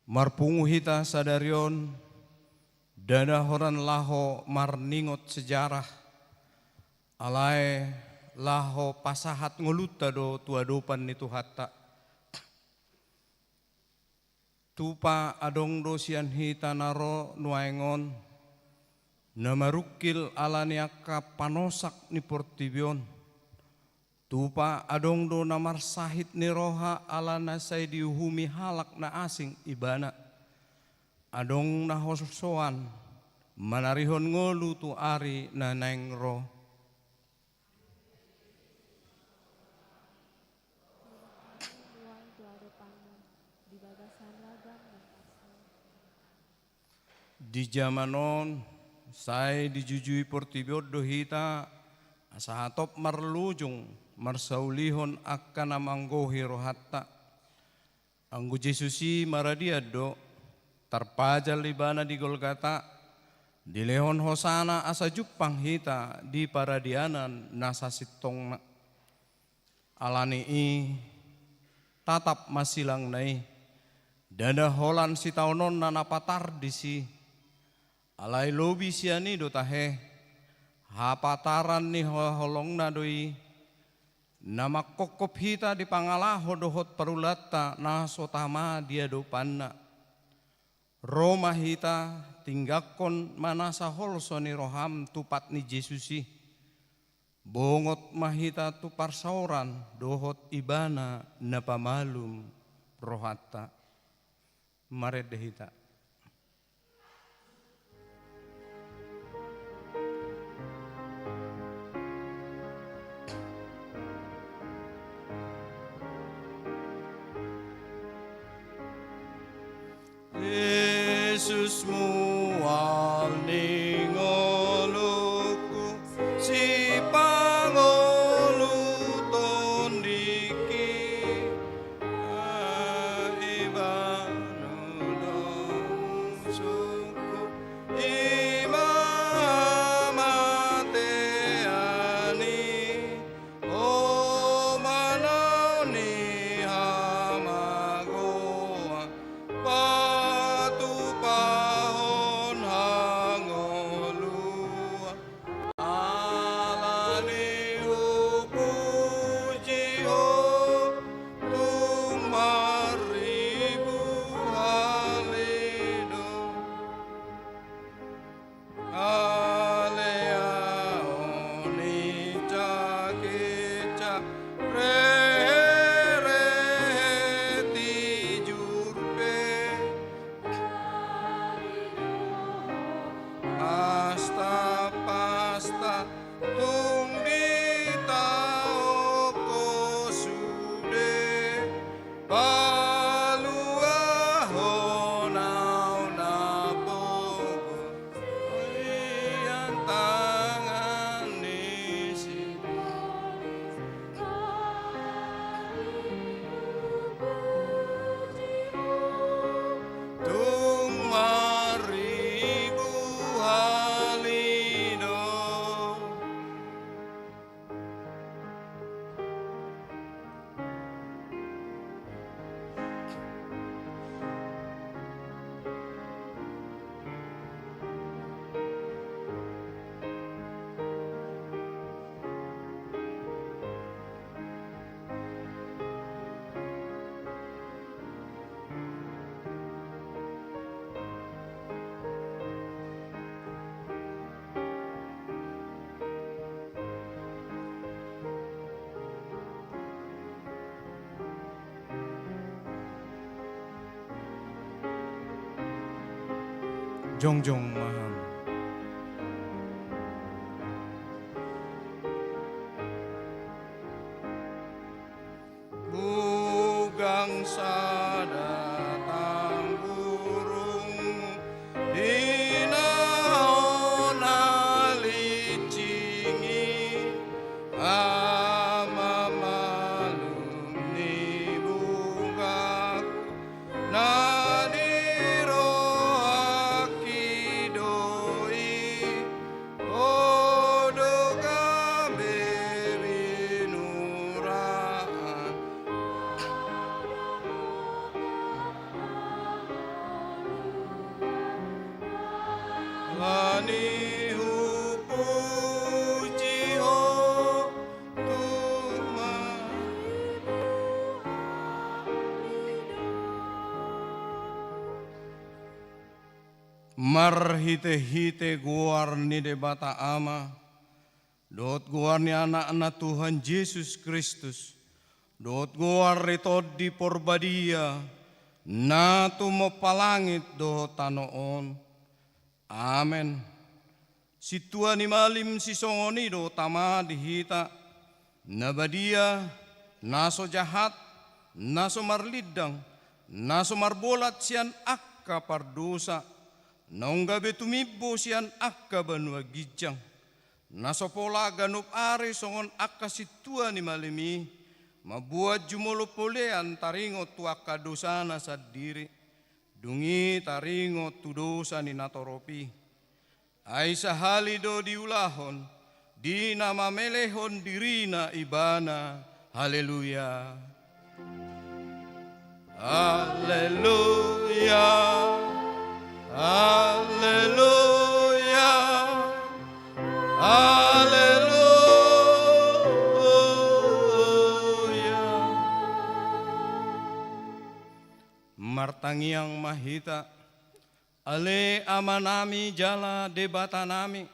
Marpungu hita sadarion, dana horan laho marningot sejarah, alai laho pasahat ngoluta do tuadopan itu hatta. Tupa adong do sian hita naro nuaengon, namarukil alaniaka panosak ni portibion. Tupa adong do namar sahit ni roha ala nasay diuhumi halak na asing ibana. Adong na hosoan manarihon ngolu tu ari na nengro. Di zamanon saya dijujui portibiot do hita asahatop marlujung marsaulihon akan namanggohi rohatta. Anggo Jesusi maradiado tarpajal libana di Golgata, dilehon hosana asa jupang hita di paradianan nasa sitong alani i tatap masilang nai dada holan si taunon nanapatar disi alai lobi siani do tahe hapataran ni holong nadoi nama kokop hita di pangalaho dohot parulata na sotama dia do panna Roma hita tinggakon manasa holso ni roham tupat ni Jesusi bongot mahita tu parsauran dohot ibana na pamalum rohata mared hita. Yesus mual ningoluku si pangolu tondiki ibanu domusuku imamateani o manauni hamagoa Jongjong maham. Bugang sadatang burung dinahon alicingi ama malum ni bungaku nadiro Marhite-hite guar ni debata ama, dot guar ni anak-anak Tuhan Yesus Kristus, dot guar retod di porbadia, na tumopalangit do tanoon. Amen. Si Tuhan ni malim si songoni do tama dihita, nabadia, naso jahat, naso marlidang, naso marbolat sian akka pardosa, naunggabe tumibo sian akka banua gijang. Nasopola ganup are songon akka situa ni malimi. Mabuat jumolo polean taringo tu akka dosana sadiri. Dungi taringo tu dosa ni natoropi. Ai sahali do diulahon. Di nama melehon dirina ibana. Haleluya. Haleluya. Haleluya, haleluya. Martangiang mahita, ale amanami jala debata nami,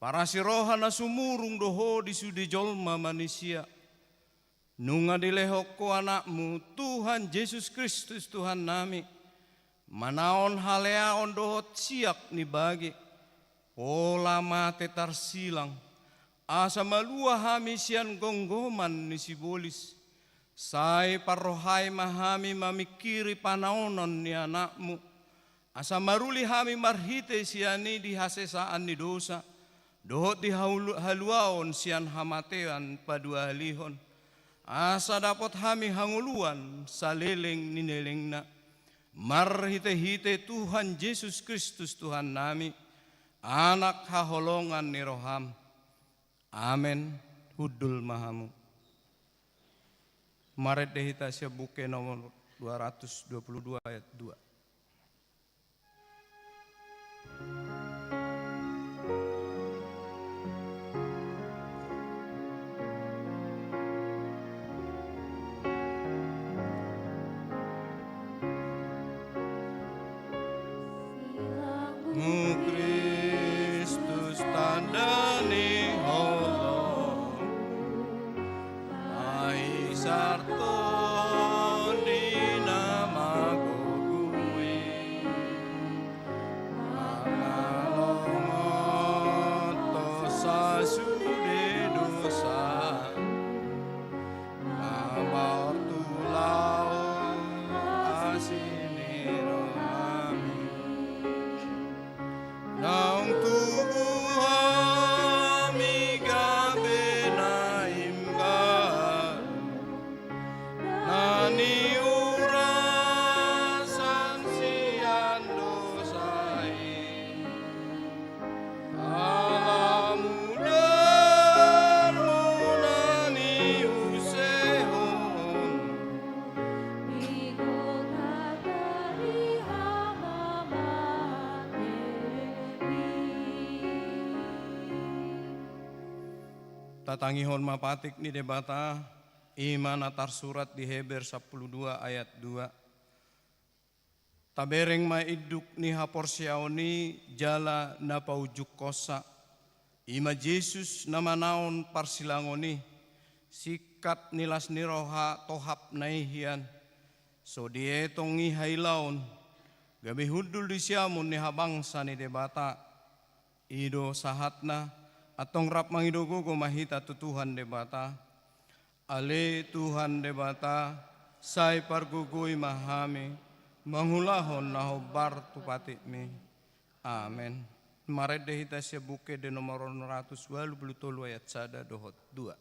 para siroha na sumurung doho di sudi jolma manusia. Nunga dilehok ko anakmu, Tuhan Yesus Kristus Tuhan nami. Manaon haleaon dohot siak ni bagi, pola mate tarsilang, asa malua hami sian gonggoman ni sibolis, sai parrohai mahami mamikiri panaonon ni anakmu, asa maruli hami marhite siani di hasesaan ni dosa, dohot di haluaon sian hamatean padua halihon, asa dapat hami hanguluan saleleng ni nelengna. Marhite-hite Tuhan Yesus Kristus Tuhan nami, anak haholongan ni roham. Amen. Hudul mahamu. Maret dehita buke nomor 222 ayat 2. Kristus tandani holong ai sarto di nama gugui mangalongot tosa sude dosa mabaur tulau asiniro Naung tubuh kami gabe na imgal nani urasan sian dosai alamu darmu nani usehon Igo katari tatangihon mapatik ni debata iman atar surat di Heber 12 ayat 2. Tabereng maiduk ni haporsiaoni jala na paujuk kosa. Ima Yesus nama naon parsilangoni sikat nilas niroha tohap naihian. So dietong ihailaon gabi hudul di siamun ni habangsa ni debata. Ido sahatna atong rap mangidogo ko mahita tu Tuhan debata. Ale Tuhan debata sai pargugui mahami manghulahon nahobar tupati mi. Amen. Maret dehita siya buke de nomor 123 ayat 1 dohot 2.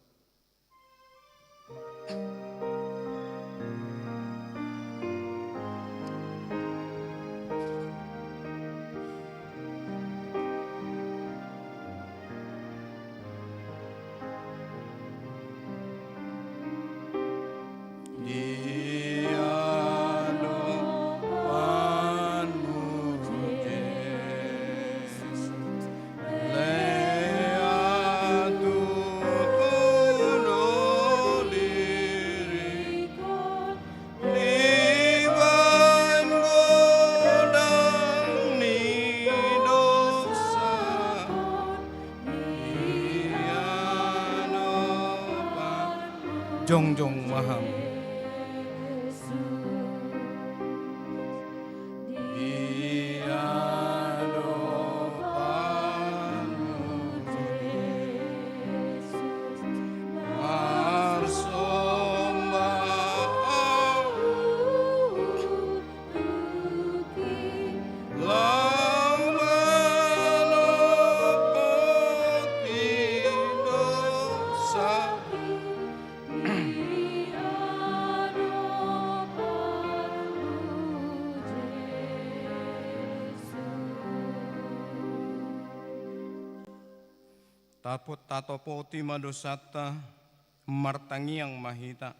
jongjong maham. Tapot tatopoti madosata martangiang mahita.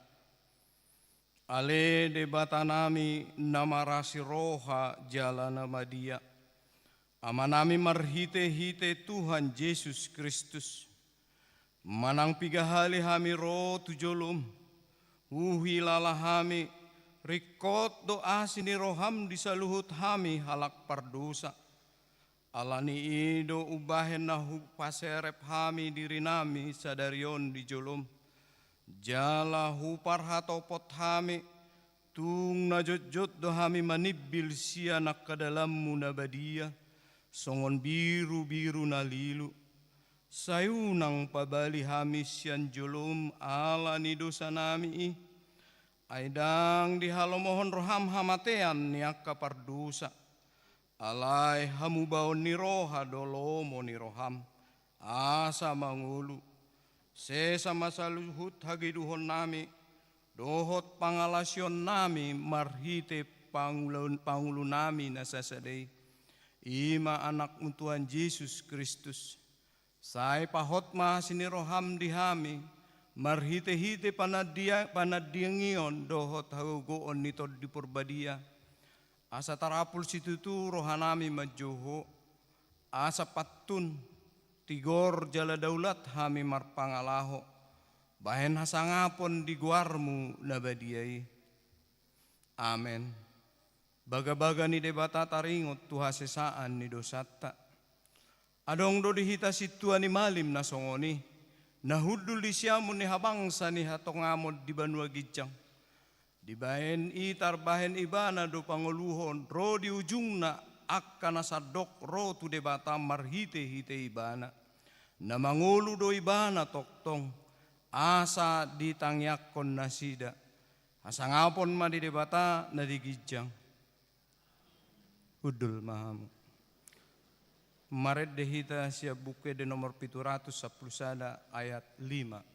Ale debata nami namarasi roha jalana madia. Amanami marhite-hite Tuhan Yesus Kristus. Manang pigahali hami ro tujolum. Uhi lalahami rikot doa sini roham disaluhut hami halak pardosa. Alani ido ubahen nahu paserep hami diri nami sadarion di jolom. Jala hupar hatopot hami tung najot-jot do hami manibil sianak ke dalam munabadia. Songon biru-biru nalilu. Sayunang pabali hami sian jolom alani dosa nami. Aidang dihalomohon roham hamatean niaka pardosa. Alai hamu baon ni roha dolomo ni roham asa mangulu sesa masaluhut hagiduhon nami dohot pangalasion nami marhite pangulu nami nasasadei ima anak Tuhan Yesus Kristus sai pahot ma sini roham dihami marhite-hite panadiangion dohot hagoon nitod di purbadia. Asa tarapul situtu rohanami majoho, asa patun tigor jala daulat hami marpangalaho, bahen hasangapon di guarmu nabadiai. Amen. Baga-baga ni debata taringot tuhasesaan ni dosata. Adong do dihita situa ni malim na songoni, nahudul di siamun ni habangsa ni hatongamod di banua gijang. Di bahen itar bahen ibana do panguluhon ro di ujungna akka nasadok ro tu debata marhite-hite ibana. Na mangulu do ibana toktong asa ditangyakon nasida. Asangapon ma di debata na digijang. Udul mahamu. Maret dehita siya buke de nomor 710 ayat 5.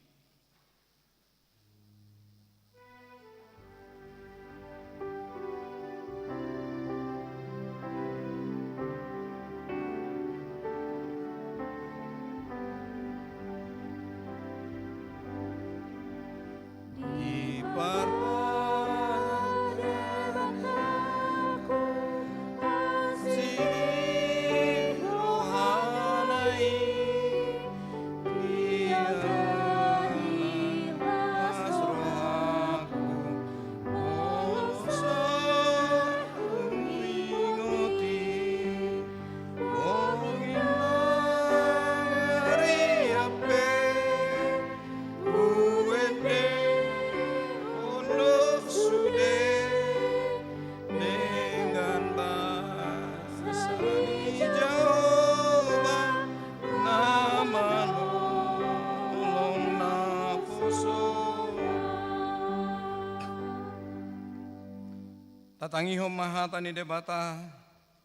Tatangihom mahata ni debata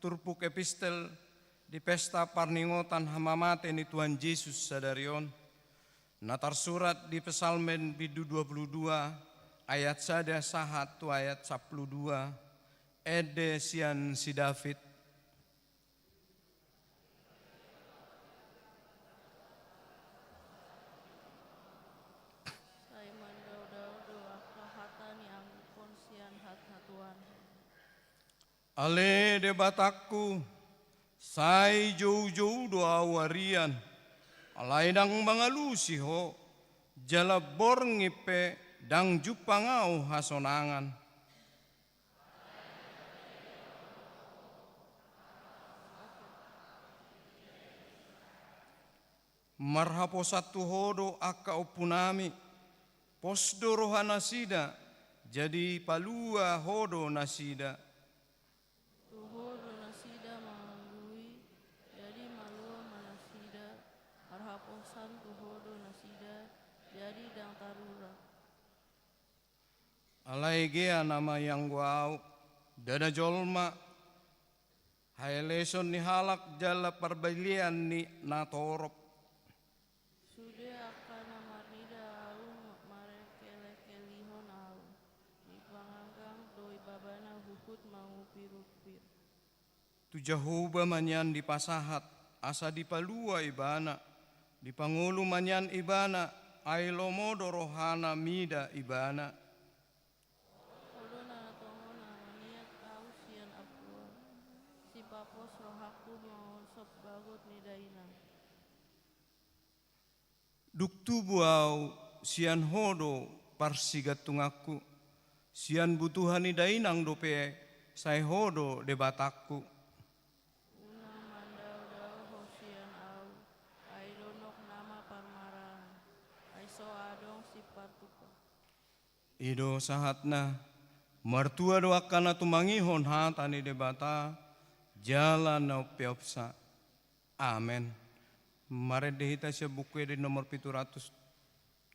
turpuk epistel di pesta parningotan hamamate ni Tuhan Yesus sadarion. Natar surat di Pesalmen bidu 22 ayat sada sahat tu ayat 12 ede sian si David. Ale debatakku, sai jauh-jauh doa warian, alai dang mangalusi ho, jala bor ngipe dang jupangau hasonangan. Marhapo satu hodo aka opunami, posdo roha nasida, jadi palua hodo nasida. Tuhodo nasida mangandui, jadi malua manasida, arhaposan tuhodo nasida, jadi dang tarura. Alaigea nama yang guau, dada jolma, haeleson ni halak jala parbalian ni natorop. Sude akana marnida au marekele-kelihon au, di panganggang doi babana hukut mangupir-upir. Tu Jahoba manyan di pasahat, asa di palua ibana, di pangulu manyan ibana, ailomodo rohana mida ibana. Kodona natongona maniat au sian apua, si papos rohaku mau sop bagut nidaina. Duktu buau sian hodo parsigatungaku, sian butuhan idainang dope, sai hodo debatakku. Unang mandau-dau hosian au, ai lonok nama parmarahan, ai so adong si partupa. Ido sahatna, martua doakana tumangihon hatani debata, jalan na upiopsa. Amen. Mare dehita siya buku di nomor 733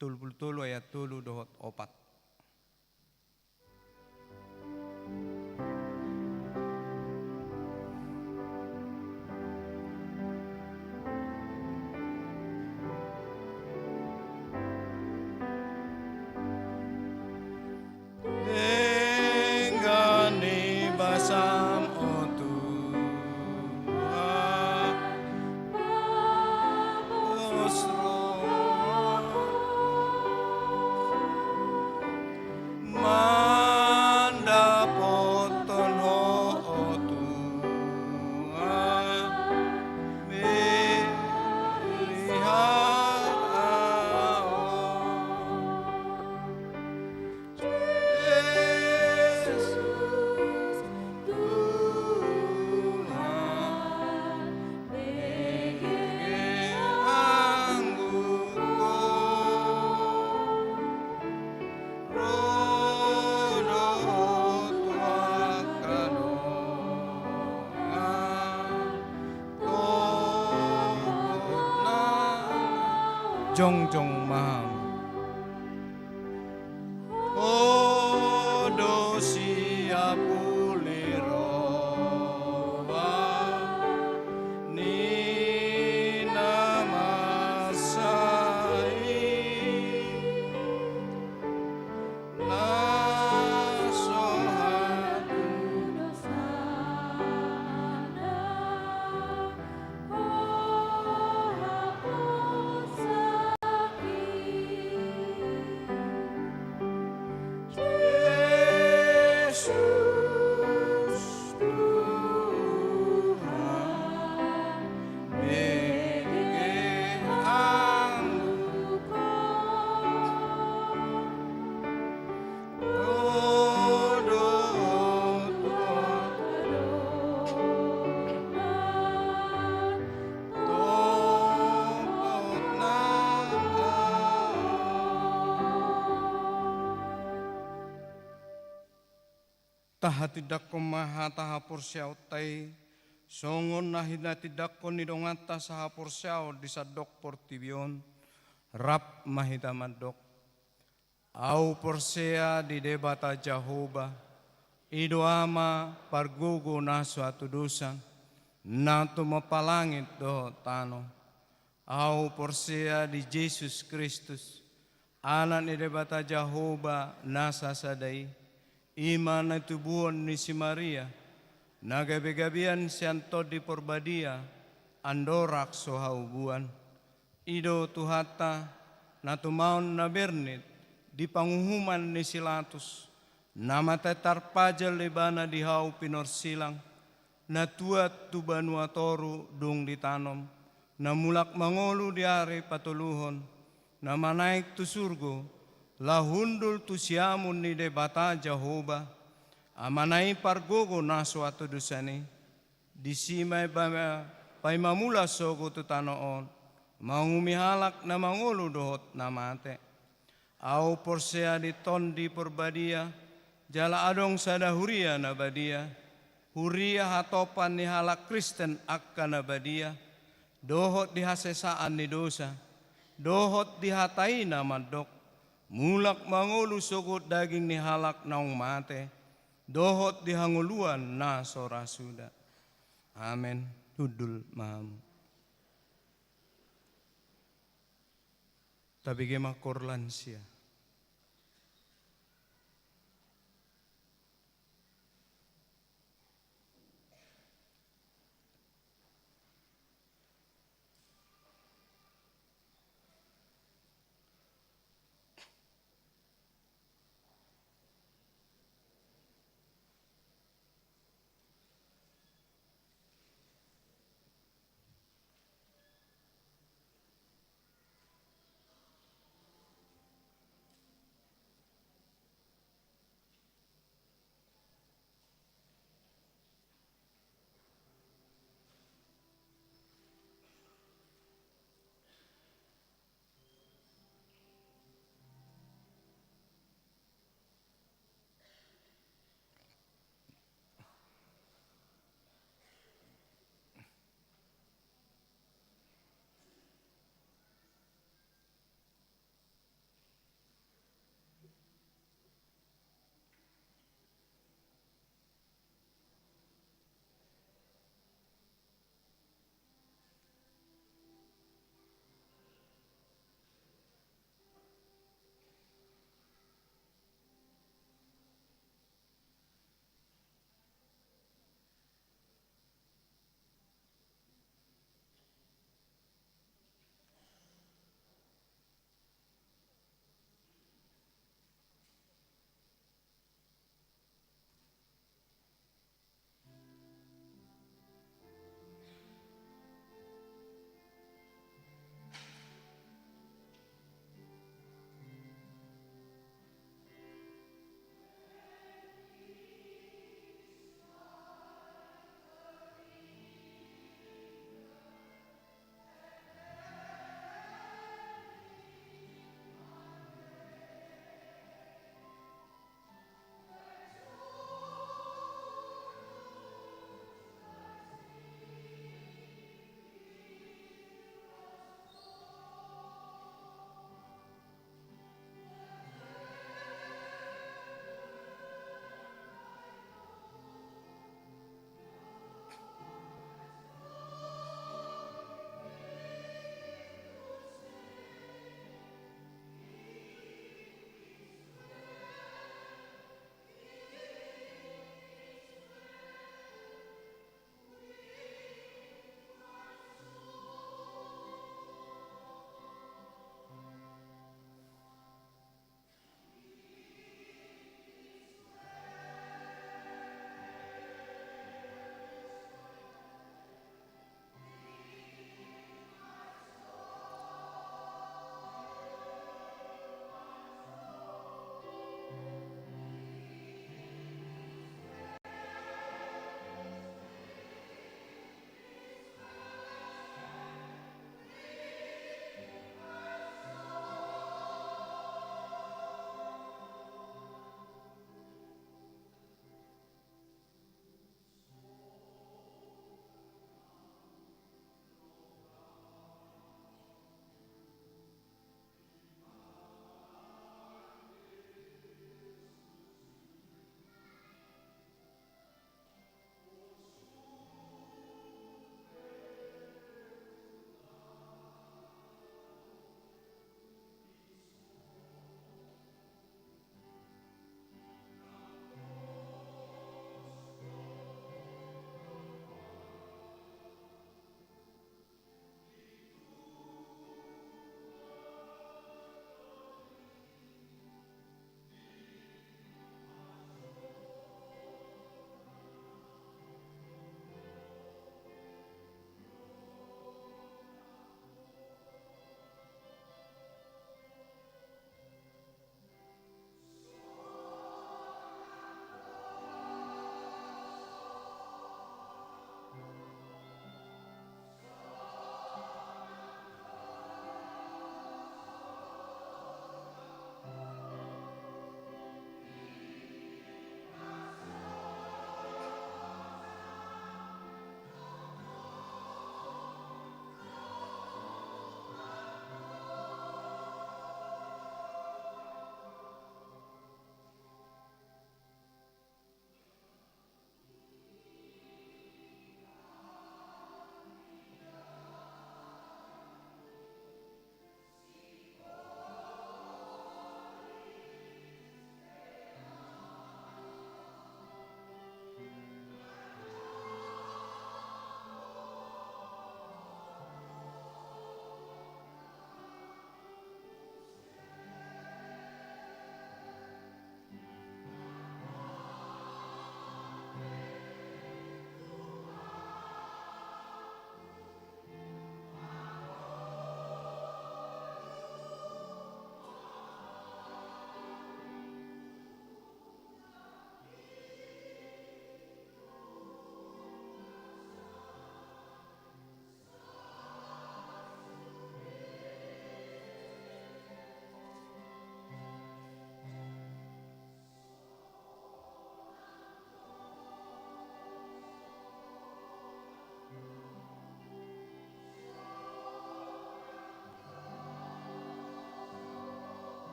ayat 3 dohot 4. Dengani basam otu manda poton ho otu Jongjong maham odo siapuliro ni namasai nasohatu taha tidak maha taha porsiau tai songon nahina tidak kon nidongata saha porsiau disadok portibion rap mahita madok au porsea di debata Jahoba idoama pargogo na suatu dosa nato mapalangit do tano au porsea di Yesus Kristus anak ni debata Jahoba nasa sadai iman itu buon ni si Maria, nagabi-gabian sianto di porbadia, andorak sohau buan, ido tuhata, natumaun na bernit, di panguhuman ni silatus, nama tetar pajal libana di hau pinor silang, natuat tu banua toru dung ditanom, namulak mangolu di are patuluhon, nama naik tu surgo, lahundul tu siamun ni debata Jahoba amanai pargogo na suatu dusani disimai paimamula sogo tu tanoon mangumi halak na mangulu dohot na mate Au porsea di ton di perbadia, jala adong sada huria nabadia, huria hatopan ni halak Kristen akan nabadia, dohot di hasesaan ni dosa, dohot di hatai na madok, mulak mangulu sugut daging ni halak naung mate, dohot di hanguluan na sora suda. Amen. Hudul mahamu. Tapi gema korlansia.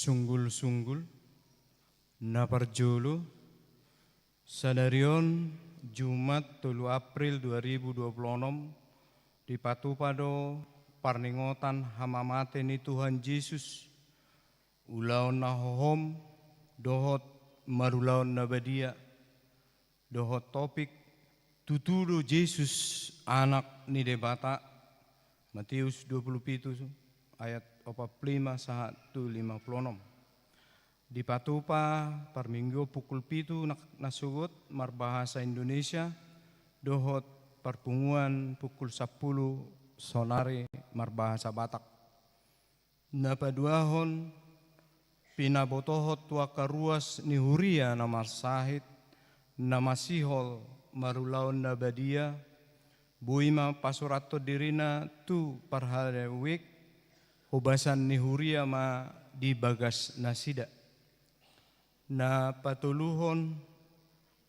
sunggul-sunggul na parjolo sadarion Jumat 3 April 2026 di patupado parningotan hamamate ni Tuhan Yesus ulaon na hohom dohot marulaon na badia dohot topik tutudo Yesus anak ni debata Matius 27 ayat 45 satu 56. Di patupa per minggu pukul 7 nasugot marbahasa Indonesia dohot perpunguan pukul 10 sonare marbahasa Batak. Napaduahon pinabotohot tuaka ruas ni huria na marsahit na masihol marulaon na badia buima pasurato dirina tu parhalewik hubasan ni huria ma di bagas nasida. Na patuluhon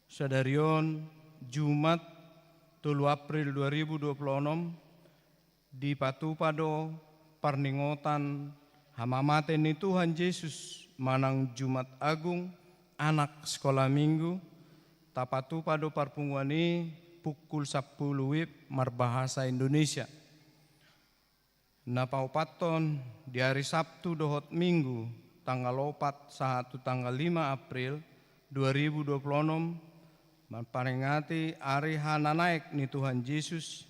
sadarion Jumat 3 April 2026 di patupado parningotan hamamate ni Tuhan Yesus manang Jumat Agung anak sekolah minggu tapatupado parpunguani pukul 10 WIB marbahasa Indonesia. Na paupaton di hari Sabtu dohot Minggu tanggal 4 1 tanggal 5 April 2026 memperingati hari hana naik ni Tuhan Yesus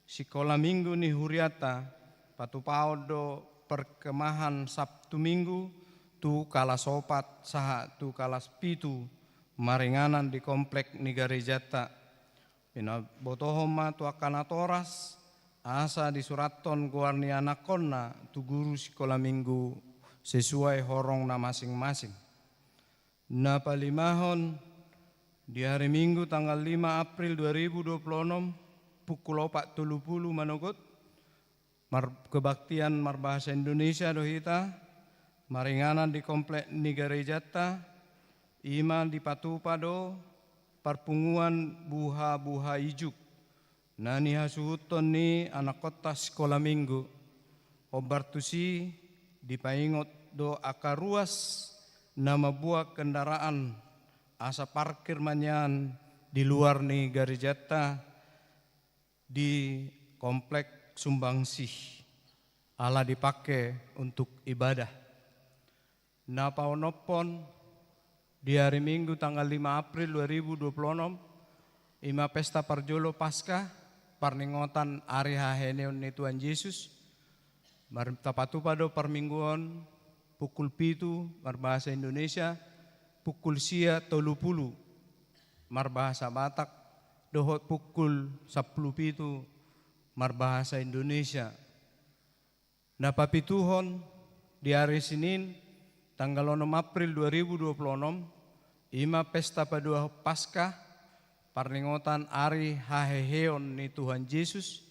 sekolah minggu ni huriata patupaudo perkemahan Sabtu Minggu tu kalas 4 saha tu kalas 7 maringanan di komplek ni garejata pinabotohoma tu akanatoras asa di suraton guarni anakonna tu guru sekolah minggu sesuai horong na masing-masing. Na palimahon di hari Minggu tanggal 5 April 2026 pukul 4.30 manogot kebaktian marbahasa Indonesia dohita maringanan di komplek ni garejata ima di patupado perpunguan buha-buha ijuk nani hasuhuton ni anak kota sekolah minggu obartusi dipaingot do akaruas nama buah kendaraan asa parkir manyan di luar ni garejata di komplek Sumbangsih ala dipakai untuk ibadah. Na paonopon di hari Minggu tanggal 5 April 2026 ima pesta parjolo Paskah parningotan ari haheneon ni Tuhan Yesus tapatupado permingguan pukul 7 marbahasa Indonesia pukul sia 30 marbahasa Batak dohot pukul 10 marbahasa Indonesia. Na papituhon di hari Senin tanggal 6 April 2026 ima pesta padua Paskah parningotan ari haheheon ni Tuhan Yesus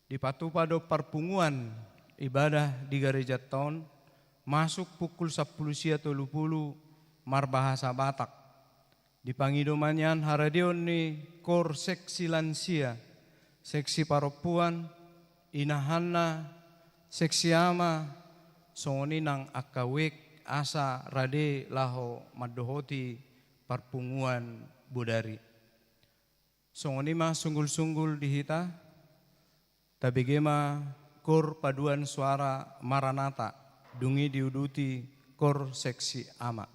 di patupado perpunguan ibadah di gereja tahun masuk pukul 10 sia 30 marbahasa Batak. Di pangidomanyan haradion ni kor seksi lansia, seksi paropuan, inahanna, seksi ama, songoni nang akawek asa rade laho madohoti perpunguan budari. Songoni mah sunggul-sunggul dihita, tabigema kor paduan suara Maranata dungi diuduti kor seksi ama.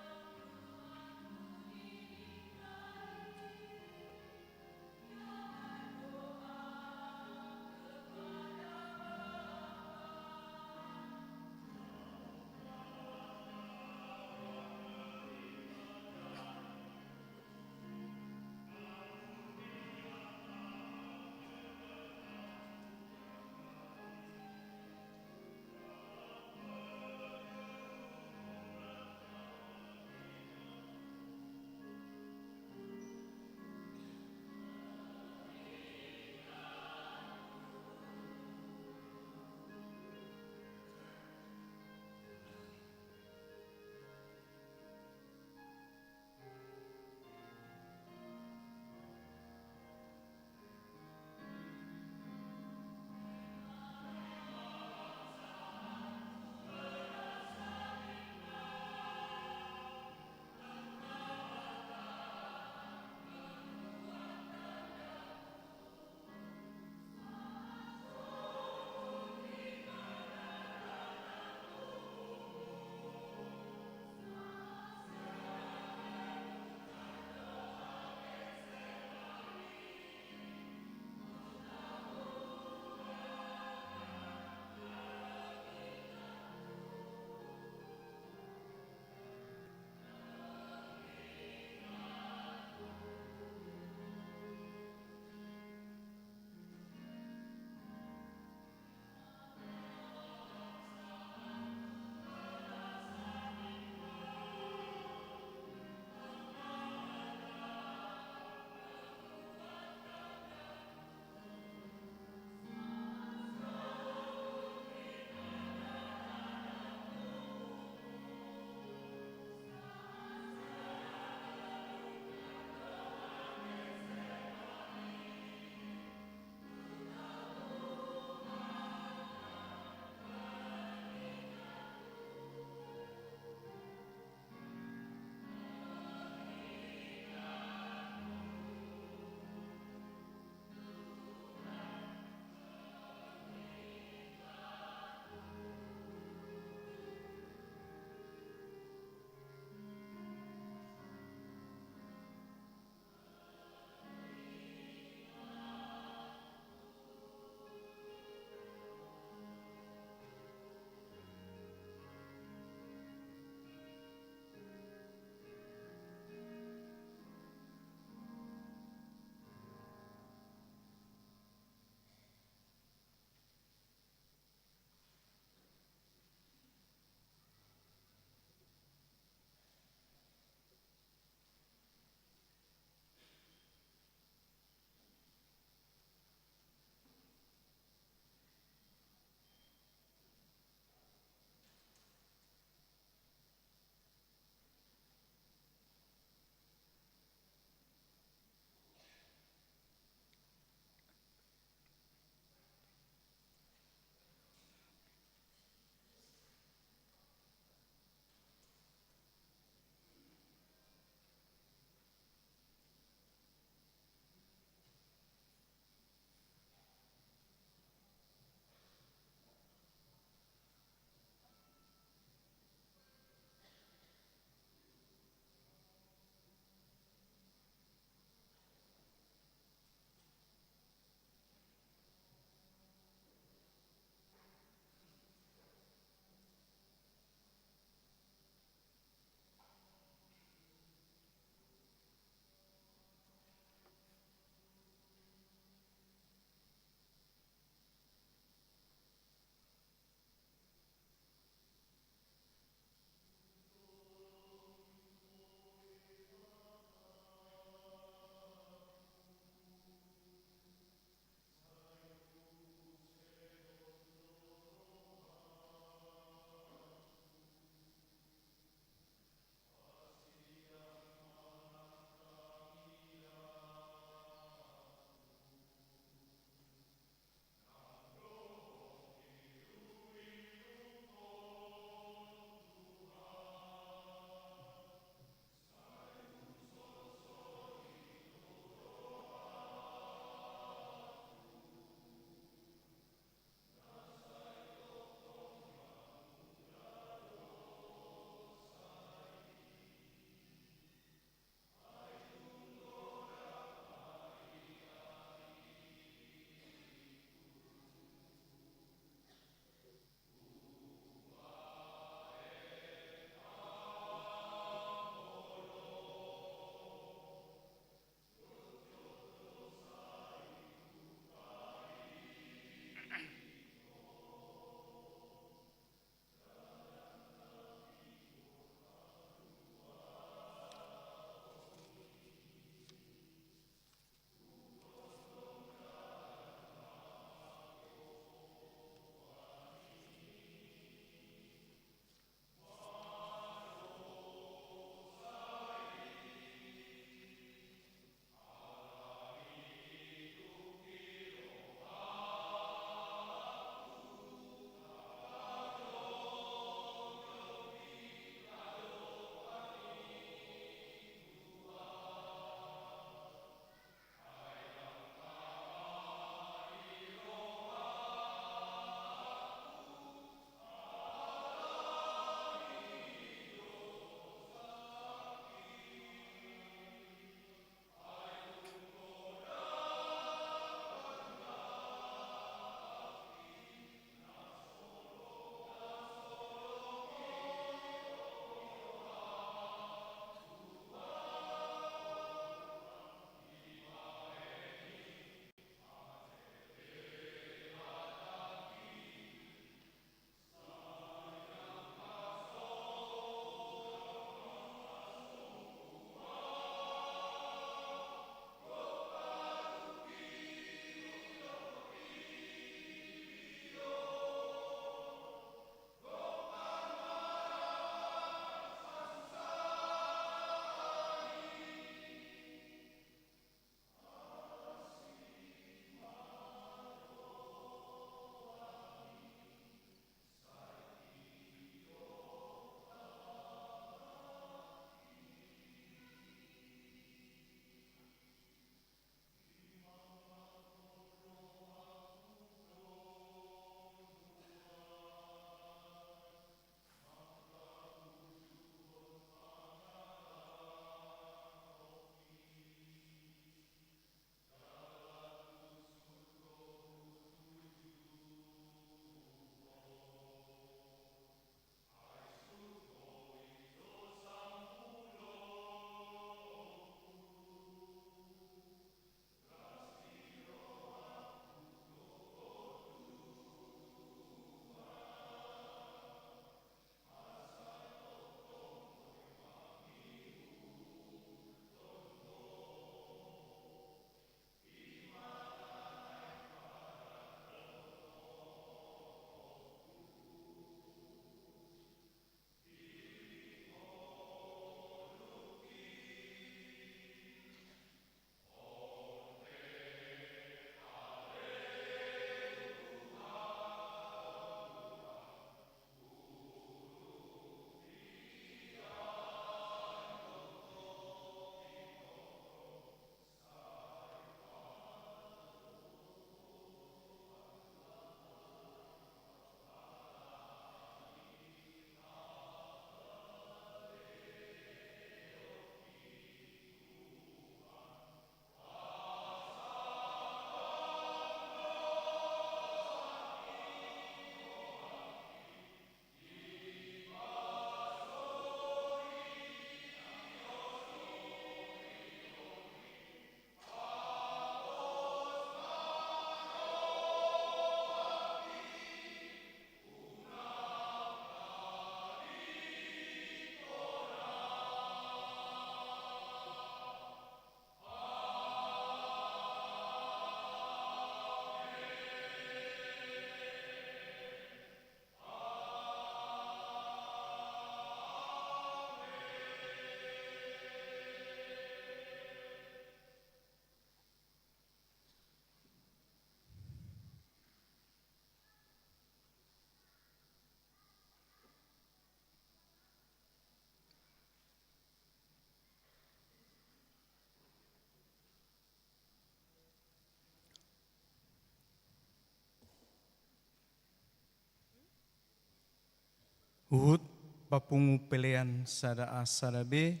Uhud papungu pelean sada A sada B.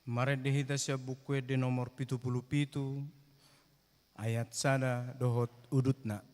Mare dihita siya buku di nomor 77 ayat sada dohot udutna.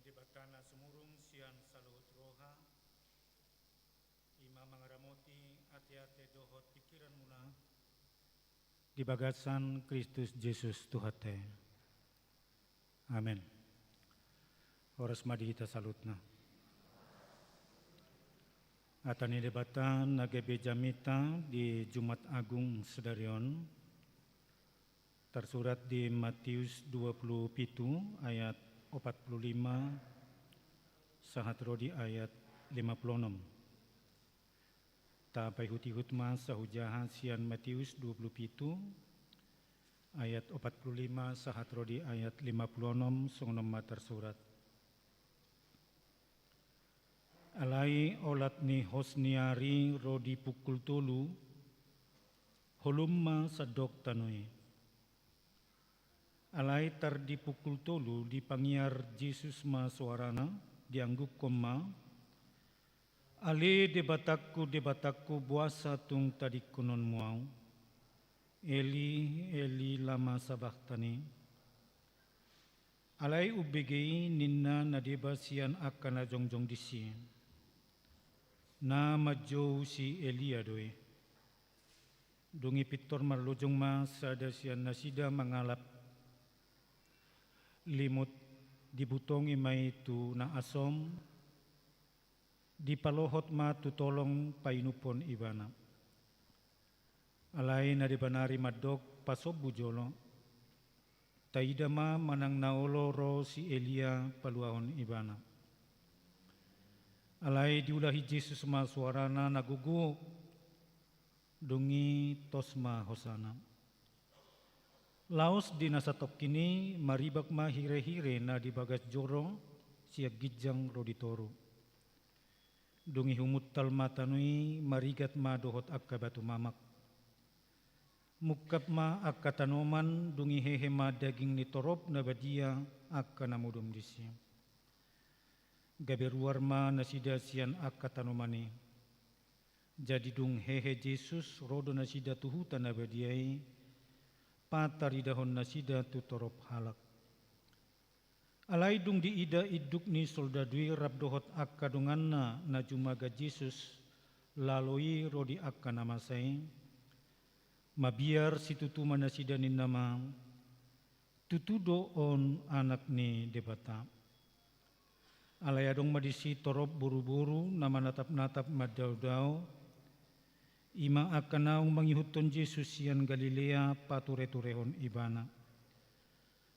Batana sumurung sian saluhut roha ima mangaramoti ati-ati dohot pikiran muna di bagasan Kristus Yesus Tuhate. Amin. Horas madi kita salutna. Atani debatan nagebe jamita di Jumat Agung Sedarion tersurat di Matius 27 ayat 45 sahat rodi ayat 56. Tapai huti hutma sahujaha sian Matius 27 ayat 45 sahat rodi ayat 56 songnoma tersurat. Alai alai olat ni hosniari rodi pukul tolu holumma sadok tanoi. Alai tar di pukul tolu di pangiar Jesus ma suarana diangguk koma. Ale debatakku buasa tung tadi kunon muau. Eli lama sabahtani. Alai ubegei ninna nadeba sian akan jongjong disi. Na majou si Elia doe. Dungi pitor marlojong ma sada sian nasida mangalap. Limut dibutongi mai tu na asom. Dipalohot ma tu tolong painupon ibana. Alai nadibanari madok pasob bujolo. Taidama manang naolo ro si Elia paluahon ibana. Alai diulahi Jesus ma suarana nagugu dungi tosma hosana. Laos di nasatok kini maribak ma hire-hire na di bagas joro siag gijang roditoro. Dungi humut talmatanui marigat ma dohot akka batu mamak. Mukap ma akka tanoman dungi hehe ma daging ni torop na badia akka namudum disya. Gaberuar ma nasida sian akka tanomani. Jadi dung hehe Jesus rodo nasida tuhuta na badiai patari dahon nasida tu torop halak. Alai dung di ida iduk ni soldadui rab dohot akka dunganna na jumaga Jesus laloi rodi akka namasai. Mabiar situtu manasida ni nama tutudo on anak ni debata. Alai adong madisi torop buru-buru nama natap-natap madau-dau. Ima akan naung mangihuton Jesus sian Galilea pature-turehon ibana.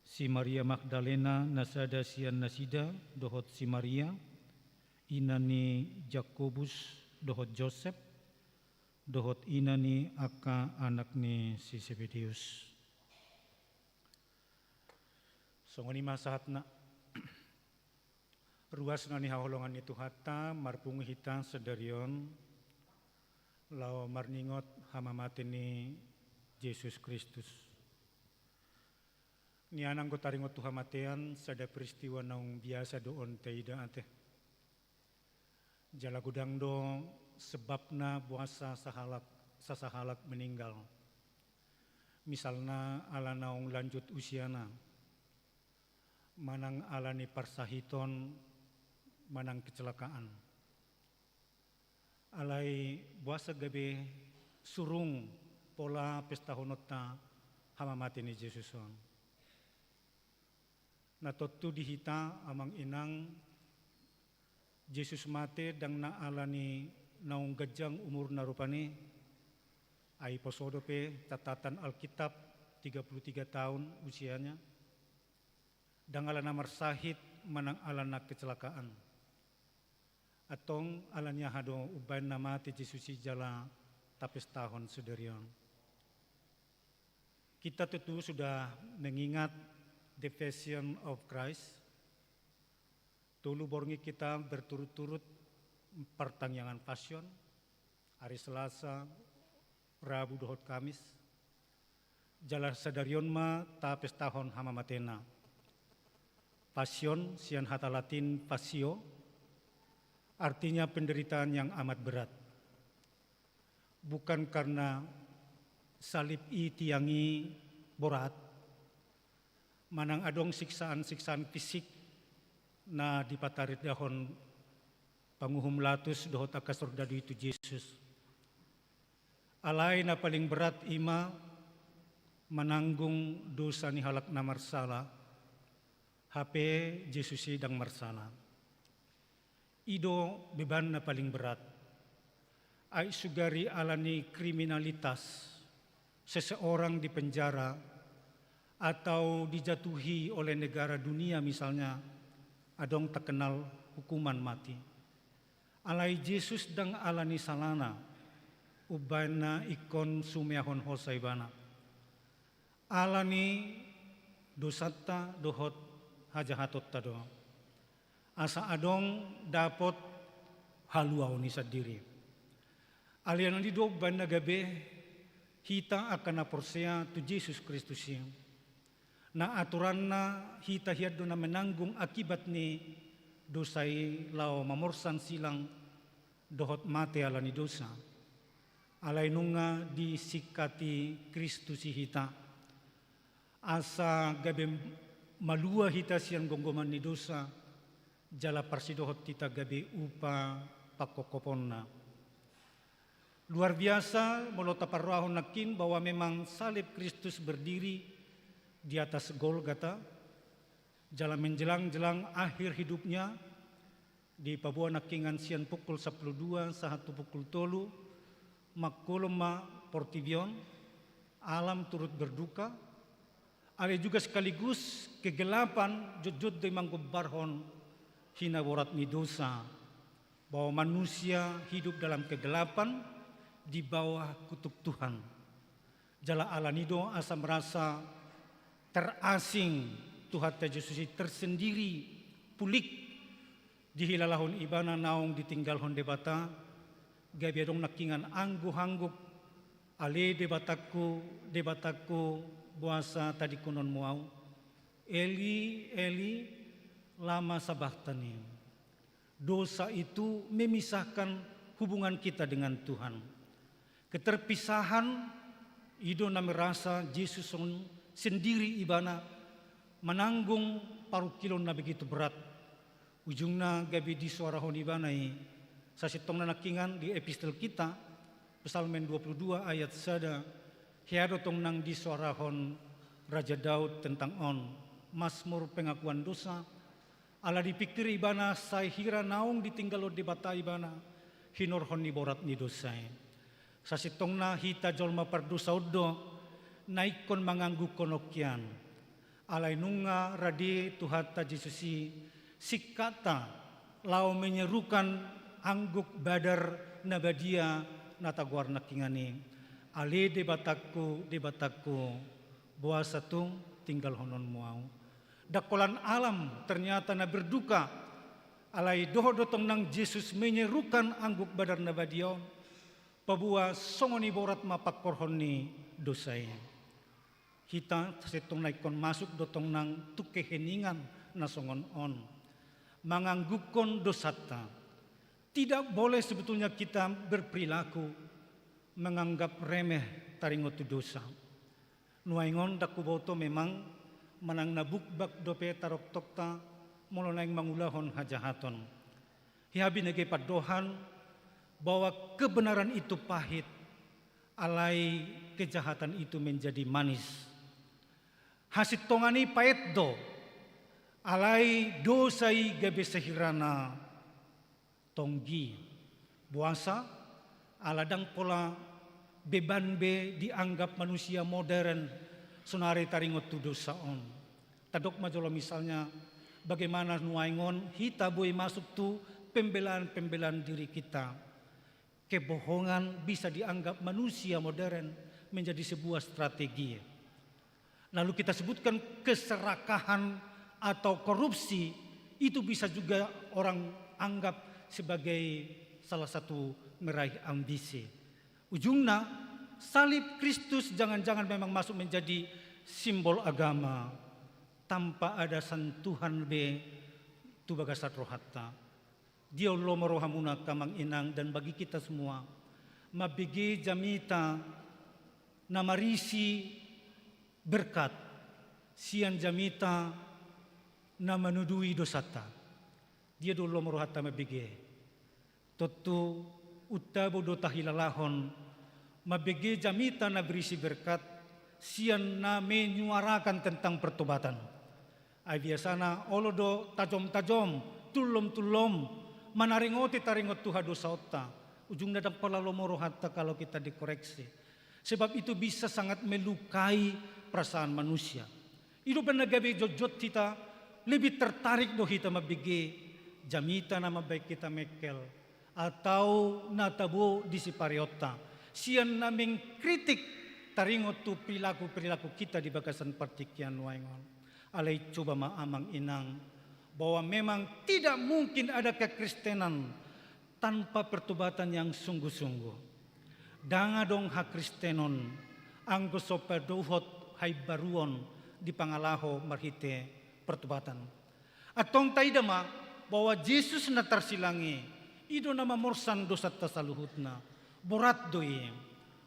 Si Maria Magdalena nasada sian nasida dohot si Maria. Inani Jakobus dohot Joseph. Dohot inani akka anak ni si Zebedeus. Songoni masahatna. Ruas nani haholongan itu hatta marpungi hita sedarion. Lao marningot hamamate ni Yesus Kristus. Ni anang ko taringot tu hamatean sada peristiwa naung biasa doon teida ate. Jala gudang do sebabna buasa sasahalak meninggal. Misalna ala naung lanjut usiana. Manang ala ni parsahiton manang kecelakaan. Alai buasa gabe surung pola pesta honota hamamate ni Jesuson. Natotu dihita amang inang Yesus mate dang na alani naung gajang umur narupani ai posodope catatan Alkitab 33 tahun usianya dang alana marsahit manang alana kecelakaan atong alanya hado ubain nama ti Yesusi jala tapes tahun sederion. Kita tentu sudah mengingat the Passion of Christ. Tulu borngi kita berturut-turut pertangyangan passion, hari Selasa, Rabu dohot Kamis. Jala sadarion ma tapes tahun hamamatena. Passion sian hata Latin passio, artinya penderitaan yang amat berat. Bukan karena salib i tiangi borat, manang adong siksaan-siksaan fisik na dipatarit dahon panguhum latus dohot akasor dadu itu Yesus. Alai na paling berat ima menanggung dosa ni halak na marsala, HP Yesus sidang marsala. Ido beban na paling berat, ay sugari alani kriminalitas seseorang di penjara atau dijatuhi oleh negara dunia misalnya adong terkenal hukuman mati. Alai Yesus dang alani salana ubana ikon sumiahon hosaibana. Alani dosata dohot hajahatot tado. Asa adong dapot haluau ni sadiri. Alian di do banda gabe hita akan aporsea tu Yesus Kristus yang na aturan na hita hiado na menanggung akibat ni dosai lao mamorsan silang dohot mate ala ni dosa. Alay nunga disikati Kristus hita. Asa gabe malua hita siang gonggoman ni dosa. Jala parsidohot kita gabe upa pakokoponna. Luar biasa melota parwahon nakin bahwa memang salib Kristus berdiri di atas Golgata. Jala menjelang-jelang akhir hidupnya di Papua nakingan sian pukul 12 sahatu pukul tolu makulma Portivion alam turut berduka. Ada juga sekaligus kegelapan jujud di manggubarhon hinaborat ni dosa bahwa manusia hidup dalam kegelapan di bawah kutuk Tuhan. Jala ala nido asa merasa terasing Tuhan Yesus tersendiri pulik di hilalahon ibana naong ditinggal hon debata gabiadong nakingan anggu-hangguk ale debataku buasa tadi kunon muau Eli Eli lama sabahtani. Dosa itu memisahkan hubungan kita dengan Tuhan. Keterpisahan ido na merasa Yesus sendiri ibana menanggung paruh kilon na begitu berat. Ujungna gabi di suara hon ibanai sasitong na nakingan di epistel kita Psalmen 22 ayat sada hiado tong nang di suara hon Raja Daud tentang Mazmur pengakuan dosa ala dipikir ibana sai hira naung ditinggal di bata ibana hinor hon ni borat ni dosa. Sasitong na hita jolma pardosa uddo naikon manganggu konokian alay nunga radi tuhata Jesusi sikata lau menyerukan angguk badar nabadia natagwar nakingani ale debataku buasa tung tinggal honon muau. Dakolan alam ternyata na berduka alay dohodotong nang Yesus menyerukan angguk badar nabadia pabua songoni borat mapakkorhon ni dosai. Kita setong naikon masuk dotong nang tukeheningan na songon manganggukon dosata. Tidak boleh sebetulnya kita berperilaku menganggap remeh taringotu dosa. Nuaingon dakuboto memang manang nabukbak dope tarok tokta molo naing mangulahon hajahaton. Hihabi nage padohan bahwa kebenaran itu pahit, alai kejahatan itu menjadi manis. Hasit tongani pahit do, alai dosai gabe sehirana tonggi. Buasa aladang pola beban be dianggap manusia modern sonare taringot tu dosa Tadok majolo misalnya bagaimana nuaingon hita boy masuk tu pembelaan diri kita. Kebohongan bisa dianggap manusia modern menjadi sebuah strategi. Lalu kita sebutkan keserakahan atau korupsi, itu bisa juga orang anggap sebagai salah satu meraih ambisi. Ujungnya salib Kristus jangan-jangan memang masuk menjadi simbol agama tanpa ada sentuhan be tu bagasat rohatta. Dia lo merohamuna kamang inang dan bagi kita semua mabigi jamita namarisi berkat sian jamita na manudui dosata. Dia dulu merohata mabigi totu utabo do tahilalahon mabigi jamita na berisi berkat sian na menyuarakan tentang pertobatan. Ay biasana olodo tajom-tajom tulom-tulom manaringoti taringot Tuhan dosa otta. Ujung dadang palalomoro hatta kalau kita dikoreksi. Sebab itu bisa sangat melukai perasaan manusia. Itu benagabi jojot kita lebih tertarik do kita mabigi jamita nama baik kita mekel atau natabo di sipariota. Sian naming kritik taringot tu perilaku kita di bagasan partikian waingon. Alay coba maamang inang bahwa memang tidak mungkin ada kekristenan tanpa pertobatan yang sungguh-sungguh. Danga dong ha Kristenon anggo sopadohot hai baruon di pangalaho marhite pertobatan. Atong taidama bahwa Yesus na tarsilangi ido na mamorsan dosa tasaluhutna borat doi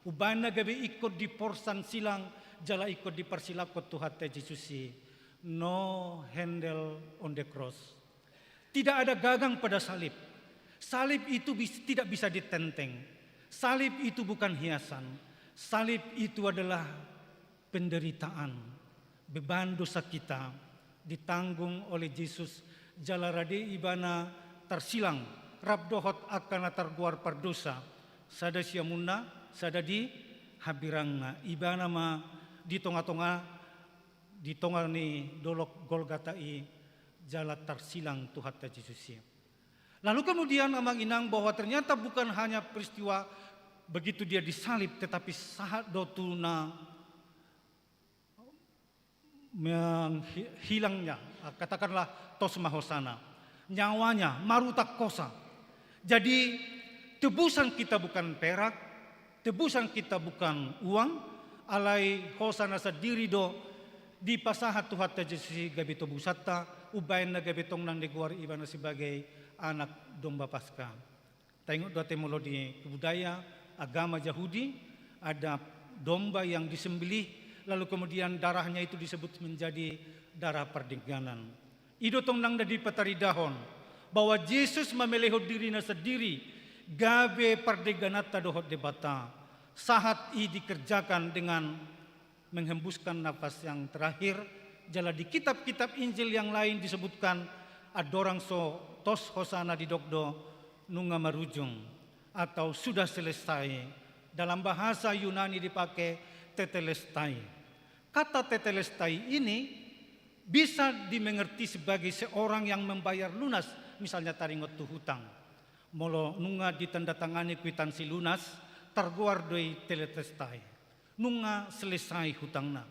ubana gabi ikut di porsan silang jala ikut di persilakot Tuhan Yesusi no handle on the cross. Tidak ada gagang pada salib. Salib itu tidak bisa ditenteng. Salib itu bukan hiasan. Salib itu adalah penderitaan. Beban dosa kita ditanggung oleh Yesus. Jalarade ibana tersilang. Rabdohot akan terguar perdosa. Sada siamuna, sada di habiranga. Ibana ma di tonga ni dolok Golgatai jala tersilang Tuhan Yesus. Lalu kemudian amang inang bahwa ternyata bukan hanya peristiwa begitu dia disalib, tetapi saat dotuna hilangnya, katakanlah tos mahosana, nyawanya marutak kosa. Jadi tebusan kita bukan perak, tebusan kita bukan uang, alai hosana sadiri do di pasahat Tuhan Yesus gabi tebusata, ubain na gabi tong nang neguar ibana sebagai anak domba Paskah. Tengok dua temolo di budaya agama Yahudi, ada domba yang disembelih, lalu kemudian darahnya itu disebut menjadi darah perdiganan. Ido tong nang di pataridahon bahwa Yesus memeleho dirinya sendiri gabe perdiganata dohot debata. Saat i dikerjakan dengan menghembuskan nafas yang terakhir. Jala di kitab-kitab Injil yang lain disebutkan adorang so tos hosana di dokdo nunga marujung atau sudah selesai. Dalam bahasa Yunani dipakai tetelestai. Kata tetelestai ini bisa dimengerti sebagai seorang yang membayar lunas, misalnya taringot tu hutang. Molo nunga ditandatangani kwitansi lunas, terguar doi tetelestai. Nunga selesai hutangna.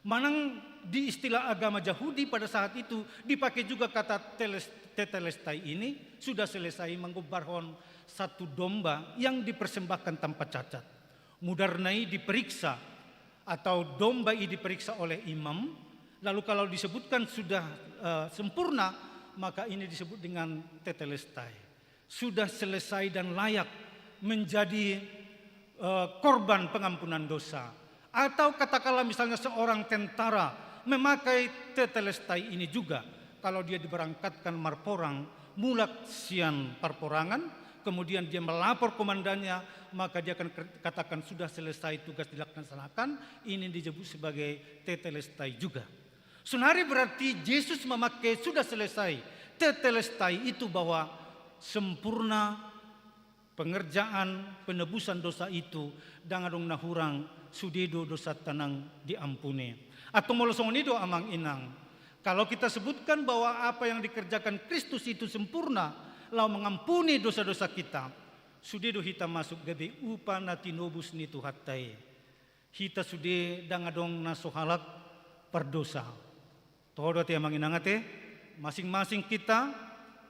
Manang di istilah agama Yahudi pada saat itu dipakai juga kata tetelestai ini sudah selesai menggubarhon satu domba yang dipersembahkan tanpa cacat. Mudarnai diperiksa atau domba ini diperiksa oleh imam. Lalu kalau disebutkan sudah sempurna, maka ini disebut dengan tetelestai. Sudah selesai dan layak menjadi korban pengampunan dosa. Atau katakanlah misalnya seorang tentara memakai tetelestai ini juga. Kalau dia diberangkatkan marporang, mulak sian parporangan, kemudian dia melapor komandannya, maka dia akan katakan sudah selesai tugas dilaksanakan. Ini disebut sebagai tetelestai juga. Sunari berarti Yesus memakai sudah selesai. Tetelestai itu bahwa sempurna pengerjaan penebusan dosa itu dangadong nahurang sudedo dosa tanang diampuni. Atau molosongonido amang inang. Kalau kita sebutkan bahwa apa yang dikerjakan Kristus itu sempurna, lalu mengampuni dosa-dosa kita, sudedo hita masuk gabi upa natinobus ni tuhatai. Hita sude dangadong nasohalak perdosa. Todo ti amang inangate, masing-masing kita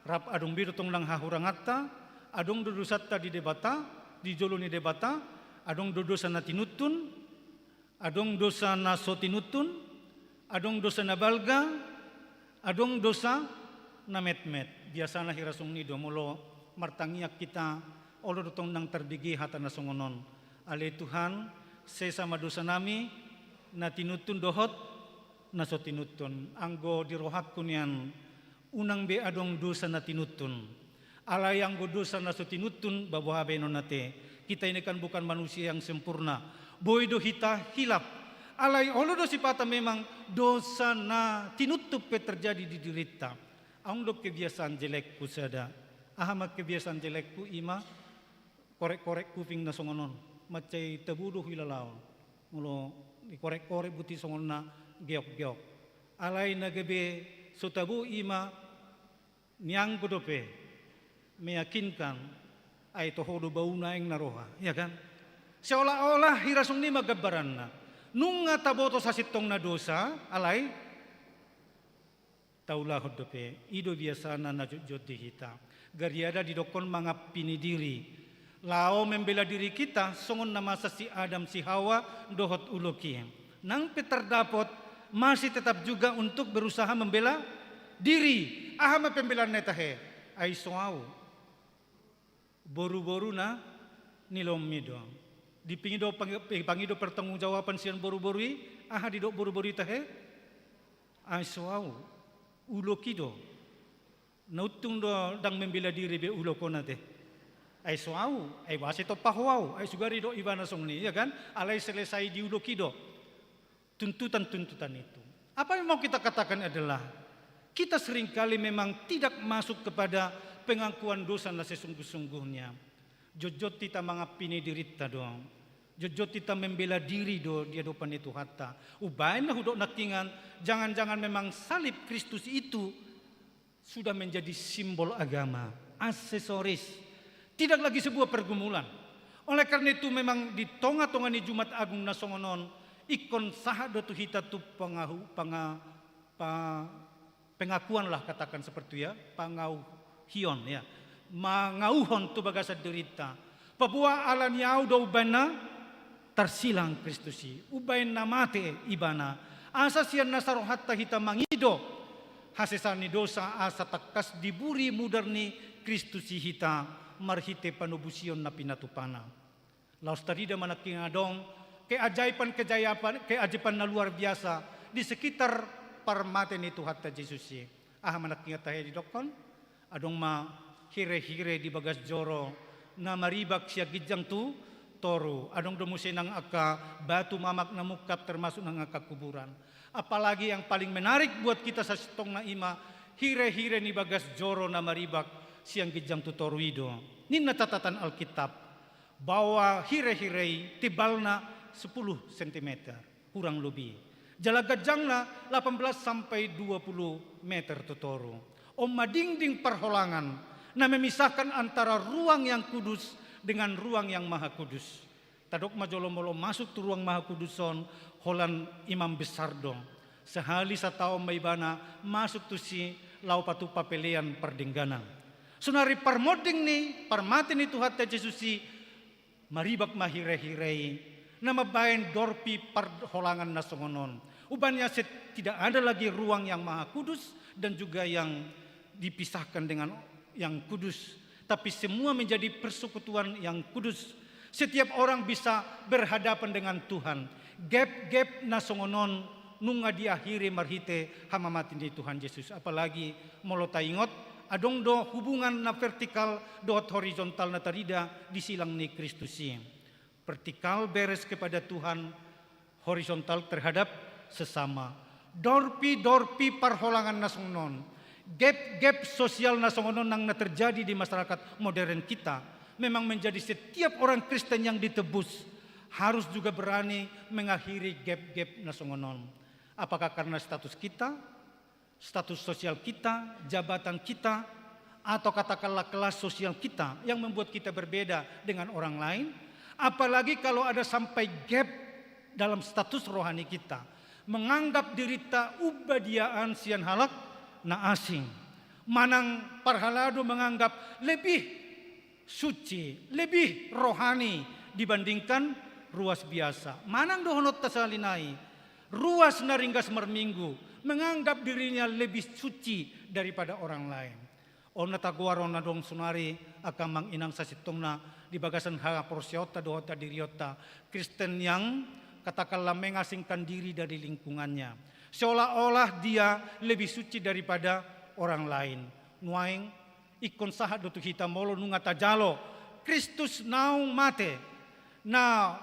rap adong bido tong lang hahurangata, adong dudusata di debata, di jolo ni debata, adong dosa na tinutun, adong dosa na sotinutun, adong dosa na balga, adong dosa na metmet. Biasa na hirasong nido mulo martangiak kita olo dotong nang terbigi hata na songonon. Ale Tuhan, sesama dosa nami na tinutun dohot na sotinutun. Anggo dirohak kunian unang be adong dosa na tinutun. Alay anggo dosa na sotinutun babuhabe non nate. Kita ini kan bukan manusia yang sempurna. Boydo hita hilap. Alay olo do sipata memang dosa na tinutup terjadi di dirita. Ang do kebiasaan jelekku sada. Ahama kebiasaan jelekku ima korek-korek kuping na songonon. Macay tabudo hilalaw. Mulo korek-korek buti songon na geok-geok. Alay na gabi so tabu ima niyang godope meyakinkan ay tohodo bauna yang naroha, ya kan? Seolah-olah hirasong ni magabaran na. Nung nga taboto sa sitong na dosa, alay, taulah hodope ido biasana na jod di hita gariada di dokon mangapini diri lao membela diri kita songon nama si Adam si Hawa dohot uloki nang terdapat masih tetap juga untuk berusaha membela diri ahama pembelaan netahe ai soau boru-boru na nilom mido dipingido pangido pertanggungjawaban sian boru-borui aha di dok boru-boru tahe ai soau ulokido nautung do dang membela diri be ulokona teh ai soau ai wasi to pahwau ai sugari do ibana songni ya kan alai selesai di ulokido tuntutan-tuntutan itu apa yang mau kita katakan adalah kita seringkali memang tidak masuk kepada pengakuan dosa na sesungguh-sungguhnya jojot kita mangapini dirita doang jojot kita membela diri do dia depan itu hatta ubainlah hudok nakingan jangan-jangan memang salib Kristus itu sudah menjadi simbol agama aksesoris tidak lagi sebuah pergumulan oleh karena itu memang di tonga-tonga ni Jumat Agung nasongonon ikon sahadotu hita tu pengakuan lah katakan seperti ya pangauhion ya mangauhon tu bagasa derita papua alan yau do ubana tersilang Kristusi ubain namate ibana asa sian nasaro hatta hita mangido hasesani dosa asa takas diburi mudarni Kristusi hita marhite panubusion na pinatupana laus tarida manaking adong keajaiban na luar biasa di sekitar parmaten itu hatta Yesusi manaking tahe di dokon adong ma hire-hire di bagas joro na maribak siya gijang tu toru adong domusin ng aka batu mamak na mukap termasuk ng aka kuburan apalagi yang paling menarik buat kita sa sitong na ima hire-hire ni bagas joro na maribak siyang gijang tu toru ido nin natatatan Alkitab bahwa hire-hire tibal na 10 cm kurang lebih jalagajang na 18 sampai 20 meter tu toru madingding perholangan na memisahkan antara ruang yang kudus dengan ruang yang maha kudus. Tadok majolomolo masuk tu ruang maha kuduson holan imam besar dong. Sehali satao maibana masuk tu si lau patu papelian perdingganan. Sunari parmoding ni parmatin itu hatta Jesusi maribak mahire-hirei nama bain dorpi perholangan nasongonon. Ubannya tidak ada lagi ruang yang maha kudus dan juga yang dipisahkan dengan yang kudus, tapi semua menjadi persekutuan yang kudus. Setiap orang bisa berhadapan dengan Tuhan. Gap nasongonon nunga diakhiri marhite hamamatin di Tuhan Yesus. Apalagi molota ingot adong do hubungan na vertikal dot horizontal na tarida disilang ni Kristusi. Vertikal beres kepada Tuhan, horizontal terhadap sesama. Dorpi parholangan nasongonon. Gap sosial nasongonon yang terjadi di masyarakat modern kita memang menjadi setiap orang Kristen yang ditebus harus juga berani mengakhiri gap nasongonon. Apakah karena status kita, status sosial kita, jabatan kita, atau katakanlah kelas sosial kita yang membuat kita berbeda dengan orang lain? Apalagi kalau ada sampai gap dalam status rohani kita, menganggap dirita ubadiaan sian halak na asing. Manang parhalado menganggap lebih suci, lebih rohani dibandingkan ruas biasa. Manang dohonot tasalinai, ruas naringgas merminggu, menganggap dirinya lebih suci daripada orang lain. Ona taguaron na dong sunari akamang inang sasitong na di bagasan ha porsiota dohota diriota Kristen yang katakanlah mengasingkan diri dari lingkungannya. Seolah-olah dia lebih suci daripada orang lain. Nuaing ikon sahat dotu kita molo nungata jalo. Kristus naung mate. Na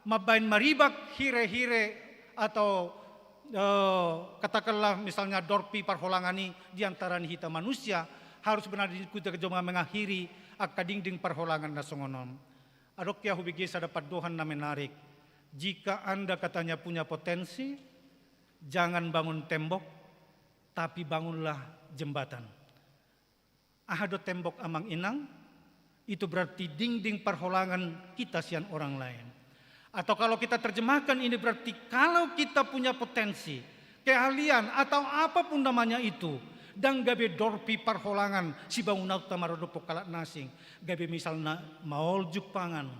mabain maribak hire-hire atau katakanlah misalnya dorpi parholangani di antara hita manusia harus benar dikuta kejoma mengakhiri akadingding parholangan nasongonon. Adok ya hubigi sa dapat dohan na menarik. Jika Anda katanya punya potensi, jangan bangun tembok, tapi bangunlah jembatan. Ahado tembok amang inang, itu berarti dinding perholangan kita sian orang lain. Atau kalau kita terjemahkan ini berarti kalau kita punya potensi, keahlian atau apapun namanya itu. Dan gabe dorpi parholangan si bangunau tamarodopo kalat nasing. Gabe misalnya maoljuk pangan.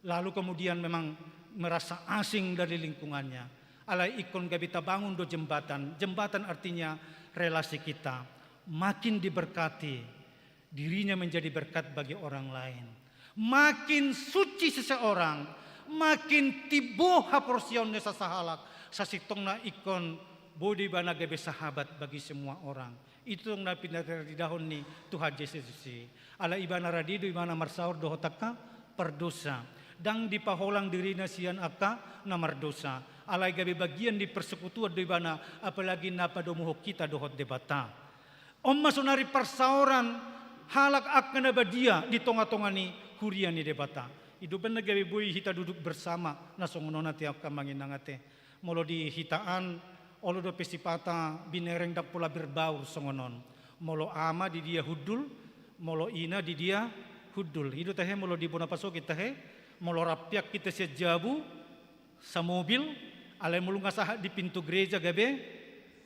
Lalu kemudian memang merasa asing dari lingkungannya. Alai ikon gabe tabangun do jembatan. Jembatan artinya relasi kita makin diberkati. Dirinya menjadi berkat bagi orang lain. Makin suci seseorang, makin tibo haporsionnya sasahalak. Sasitongna ikon bodi bana gabe sahabat bagi semua orang. Itu na pindah di dahon ni Tuhan Yesus. Ala ibana radido ibana marsaur dohotaka perdosa. Dang dipaholang dirina sian aka namar dosa. Ala gabe bagian di persekutuan do ibana apalagi napa domuho kita dohot debata. Om masonari persauran halak akna badia di tonga-tonga ni hurian ni debata. Iduban na gabe boy hita duduk bersama nasongonona tiap kamangin nangate. Molo di hitaan olo do pesipata binereng dak pula berbaur songonon. Molo ama di dia hudul, molo ina di dia hudul. Hidu tahe molo di bona paso kita he, molo rapiak kita sejabu sa mobil, alai mulu ngasah di pintu gereja gabe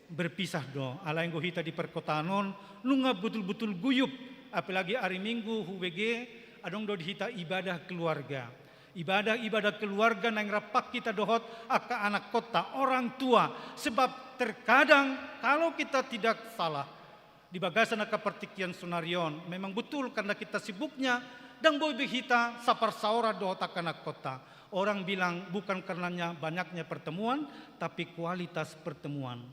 berpisah do. Alai nggo hita di perkotanon, nunga betul-betul guyup. Apalagi hari Minggu HUBG adong do hita ibadah keluarga. Ibadah keluarga nang rapak kita dohot aka anak kota, orang tua. Sebab terkadang kalau kita tidak salah di bagasan aka pertikian sunarion, memang betul karena kita sibuknya dan boy kita sapar saora dohot aka anak kota. Orang bilang bukan karenanya banyaknya pertemuan, tapi kualitas pertemuan.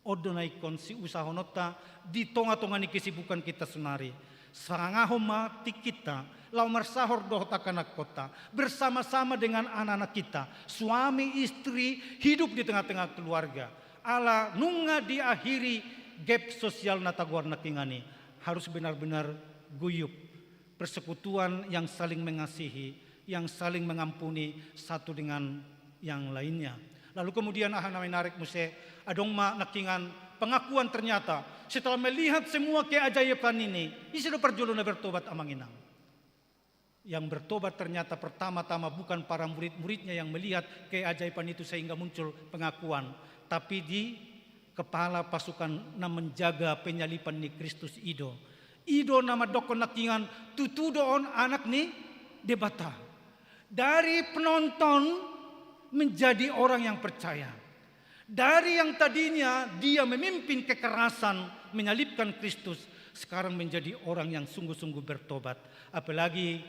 Odonai konsi usahonota di tonga-tonga ni kesibukan kita sunari. Sangahom mati kita lau marsahor dohot anak kota bersama-sama dengan anak-anak kita, suami istri hidup di tengah-tengah keluarga. Ala nunga diakhiri gap sosial natagwar nakingani harus benar-benar guyup, persekutuan yang saling mengasihi, yang saling mengampuni satu dengan yang lainnya. Lalu kemudian ahana menarik muse adong ma nakingan pengakuan ternyata setelah melihat semua keajaiban ini, isido perjolona bertobat amang inang. Yang bertobat ternyata pertama-tama bukan para murid-muridnya yang melihat keajaiban itu sehingga muncul pengakuan, tapi di kepala pasukan na menjaga penyalipan ni Kristus Ido. Ido nama dokon nakingan tutudoon anak ni debata. Dari penonton menjadi orang yang percaya. Dari yang tadinya dia memimpin kekerasan menyalibkan Kristus, sekarang menjadi orang yang sungguh-sungguh bertobat. Apalagi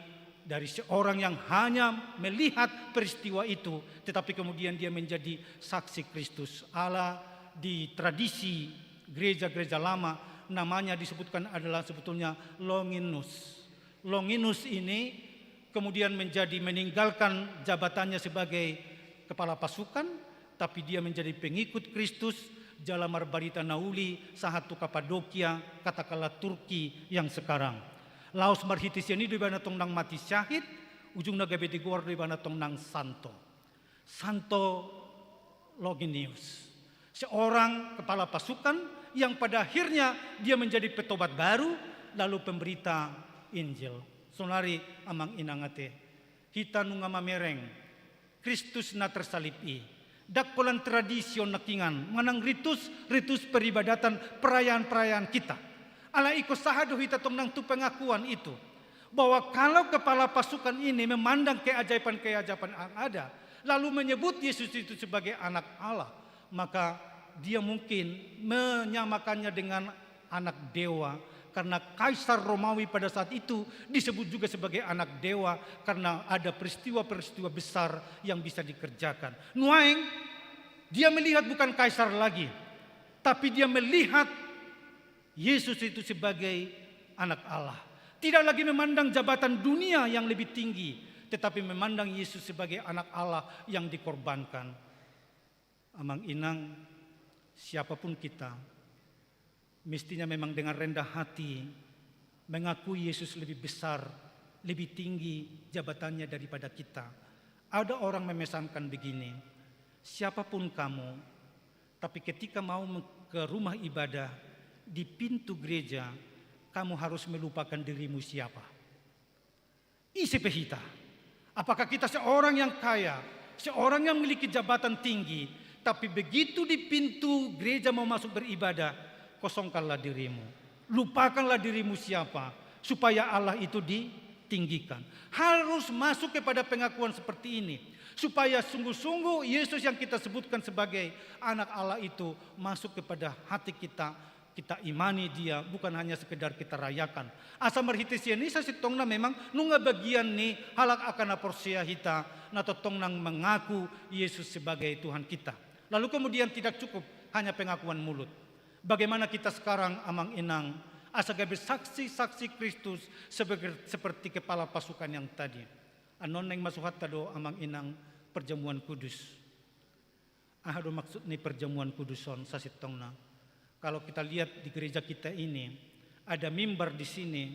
dari seorang yang hanya melihat peristiwa itu, tetapi kemudian dia menjadi saksi Kristus. Allah di tradisi gereja-gereja lama namanya disebutkan adalah sebetulnya Longinus. Longinus ini kemudian meninggalkan jabatannya sebagai kepala pasukan, tapi dia menjadi pengikut Kristus jalamar barita nauli sahatu Kapadokia katakanlah Turki yang sekarang. Laos marhitisian ini dibana tong nang mati syahid, ujung naga beti guar dibana tong nang Santo Longinus. Seorang kepala pasukan yang pada akhirnya dia menjadi petobat baru lalu pemberita Injil. Sonari amang inangate. Hita nunga mamereng Kristus na tersalipi. Dakpolan tradision nakingan, manang ritus peribadatan, perayaan-perayaan kita. Ala iko sahado hita tong nang tu pengakuan itu. Bahwa kalau kepala pasukan ini memandang keajaiban-keajaiban yang ada, lalu menyebut Yesus itu sebagai anak Allah, maka dia mungkin menyamakannya dengan anak dewa. Karena Kaisar Romawi pada saat itu disebut juga sebagai anak dewa karena ada peristiwa-peristiwa besar yang bisa dikerjakan. Nuaeng, dia melihat bukan Kaisar lagi, tapi dia melihat Yesus itu sebagai anak Allah. Tidak lagi memandang jabatan dunia yang lebih tinggi, tetapi memandang Yesus sebagai anak Allah yang dikorbankan. Amang inang, siapapun kita, mestinya memang dengan rendah hati mengakui Yesus lebih besar, lebih tinggi jabatannya daripada kita. Ada orang memesankan begini, siapapun kamu, tapi ketika mau ke rumah ibadah, di pintu gereja, kamu harus melupakan dirimu siapa. Isi pehita. Apakah kita seorang yang kaya, seorang yang memiliki jabatan tinggi, Tapi begitu di pintu gereja mau masuk beribadah, kosongkanlah dirimu. Lupakanlah dirimu siapa, supaya Allah itu ditinggikan. Harus masuk kepada pengakuan seperti ini, supaya sungguh-sungguh Yesus yang kita sebutkan sebagai anak Allah itu masuk kepada hati kita. Kita imani dia, bukan hanya sekedar kita rayakan. Asa marhitisia ni sa sitong na memang nunga bagian ni halak akan aporsia hita na totong nang mengaku Yesus sebagai Tuhan kita. Lalu kemudian tidak cukup hanya pengakuan mulut. Bagaimana kita sekarang amang inang asa gabe saksi-saksi Kristus seperti kepala pasukan yang tadi. Anon neng masuhat tado amang inang perjamuan kudus. Ahado maksud ni perjamuan kuduson sa sitong na. Kalau kita lihat di gereja kita ini, ada mimbar di sini,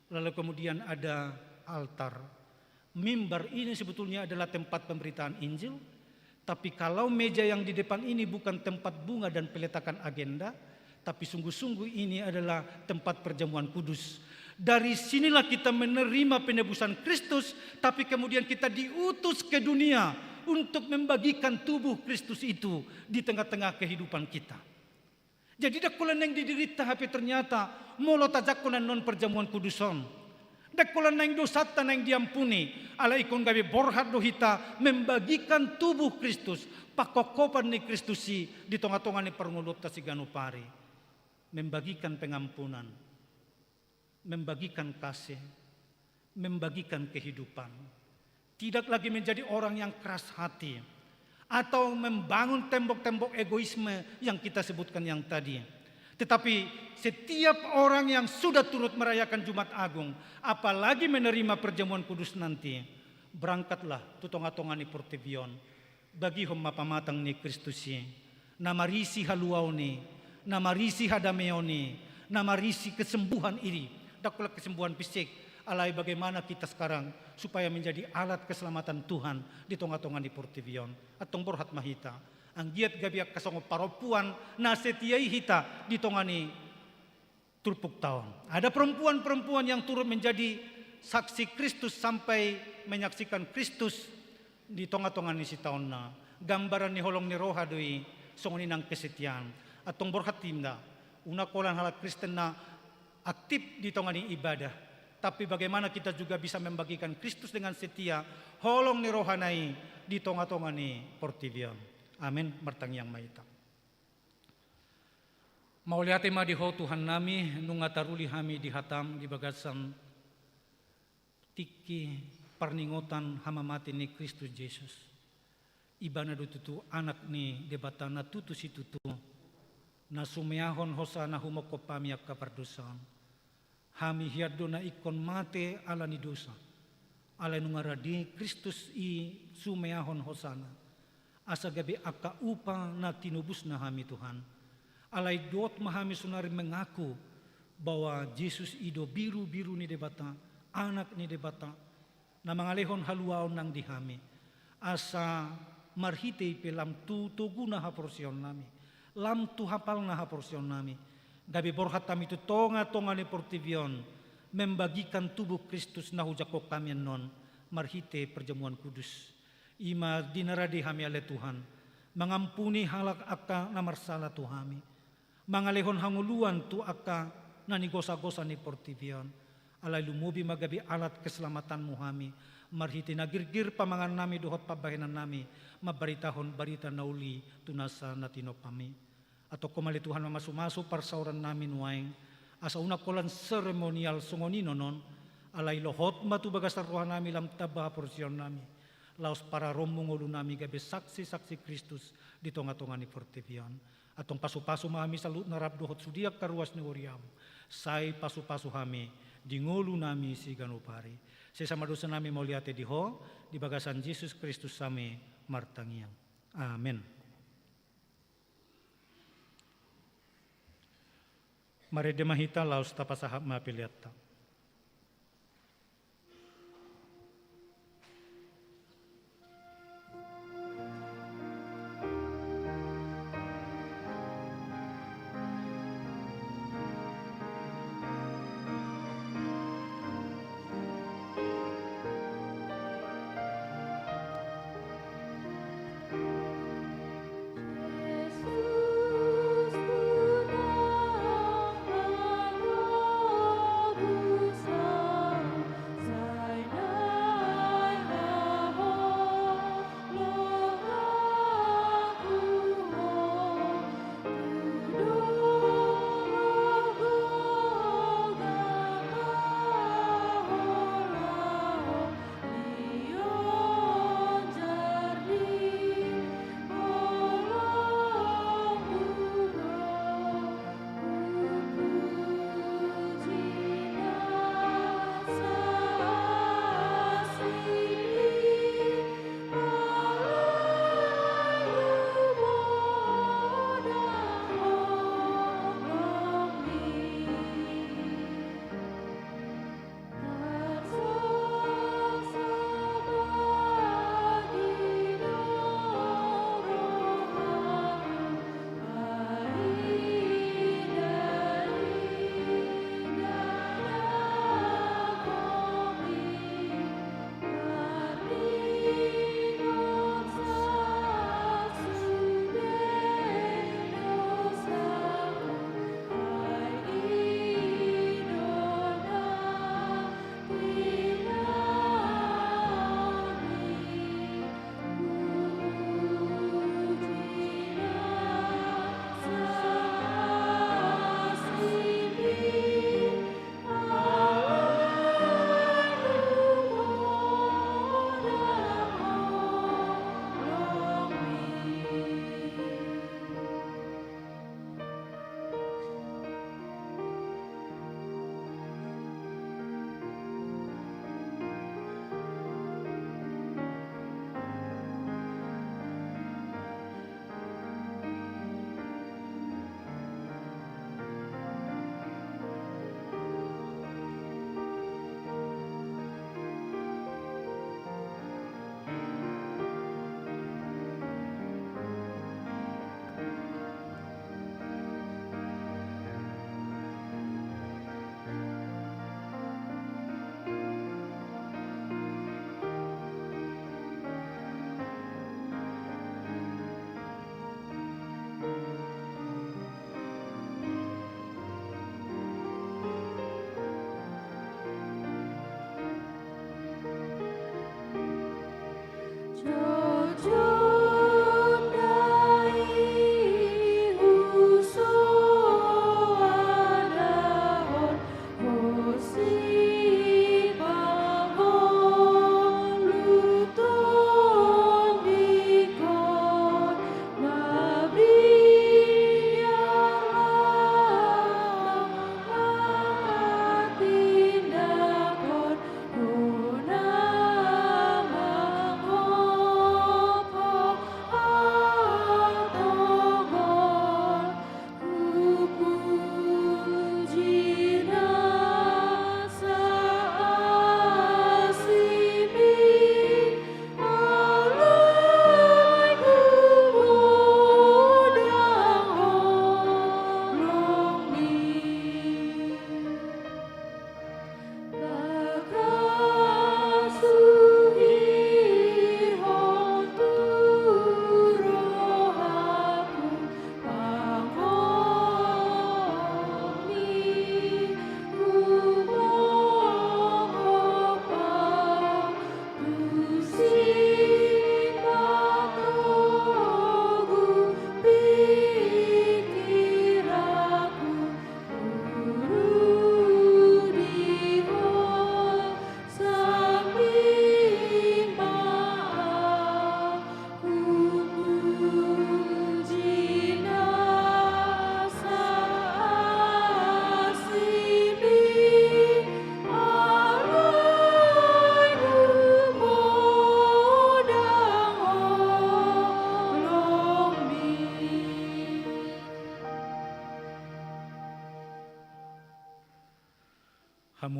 lalu kemudian ada altar. Mimbar ini sebetulnya adalah tempat pemberitaan Injil, tapi kalau meja yang di depan ini bukan tempat bunga dan peletakan agenda, tapi sungguh-sungguh ini adalah tempat perjamuan kudus. Dari sinilah kita menerima penebusan Kristus, tapi kemudian kita diutus ke dunia untuk membagikan tubuh Kristus itu di tengah-tengah kehidupan kita. Jadi dakulan yang diderita tapi ternyata molo tajakulan non perjamuan kuduson. Dakulan yang dosata yang diampuni. Ala ikon gabi borhat dohita membagikan tubuh Kristus. Pakokopan ni Kristusi di tengah-tengah ni perngulot ta si ganupari. Membagikan pengampunan. Membagikan kasih. Membagikan kehidupan. Tidak lagi menjadi orang yang keras hati. Atau membangun tembok-tembok egoisme yang kita sebutkan yang tadi. Tetapi setiap orang yang sudah turut merayakan Jumat Agung, apalagi menerima perjamuan kudus nanti, berangkatlah tutonga-tonga ni portivion, bagi hom mapamatang ni Kristusi, namarisi haluaw ni, namarisi hadameo ni, namarisi kesembuhan iri, dakulah kesembuhan fisik, alai bagaimana kita sekarang supaya menjadi alat keselamatan Tuhan di tengah-tengah di portivion atong borhat mahita ang giat gabiak kasongo paropuan na setiai hita di tongani turpuk tahun. Ada perempuan-perempuan yang turut menjadi saksi Kristus sampai menyaksikan Kristus di tengah-tengah ni si tahun na gambaran ni holong ni roha doi songoni nang kesetian atong borhat timda una kolan halak Kristen na aktif di tongani ibadah. Tapi bagaimana kita juga bisa membagikan Kristus dengan setia holong ni rohanai di tengah-tengah ni portivion. Amin. Martang yang maita. Mauliate ma diho Tuhan nami nungataruli hami di hatam di bagasan tiki parningotan hamamati ni Kristus Yesus. Ibana dututu anak ni debatana tutu si tutu na sumeahon hosana humokopamiak kapardusan. Hami hiado na ikon mate ala ni dosa. Ala nungaradi Kristus i sumeahon hosana. Asa gabi aka upa na tinubus na hami Tuhan. Alay dot mahami sunari mengaku bahwa Yesus ido biru-biru ni debata, anak ni debata, na mangalehon haluaon nang dihami. Asa marhitei pelam tu tuguna haporsion nami. Lam tu hapal na haporsion nami. Gabi borhat kami itu tonga-tonga ni portivion membagikan tubuh Kristus na hujakok kami non marhite perjamuan kudus. Ima dinaradi hami ale Tuhan mengampuni halak aka na marsala tu hami. Mangalehon hanguluan tu aka na nigosa-gosa ni portivion. Alay lumubi magabi alat keselamatanmu hami. Marhite nagirgir pamangan nami duhot pabahinan nami mabaritahon barita nauli tunasa natino pami. Atau kumali Tuhan mamasu-masu parsauran namin waing asa una kolan seremonial sungonino non alay lohot matu bagasar rohan nami lam tabah porsyon nami laos para romong ulu nami gabe saksi-saksi Kristus di tonga-tonga ni portivion atong pasu-pasu mahami salut narap dohot sudiak karuas ni uriam say pasu-pasu hami di ngulu nami si ganupari sesama dosa nami mau liate diho di bagasan Yesus Kristus sami martangiang. Amin. Mari demahita laus tapasahap mapiliatta.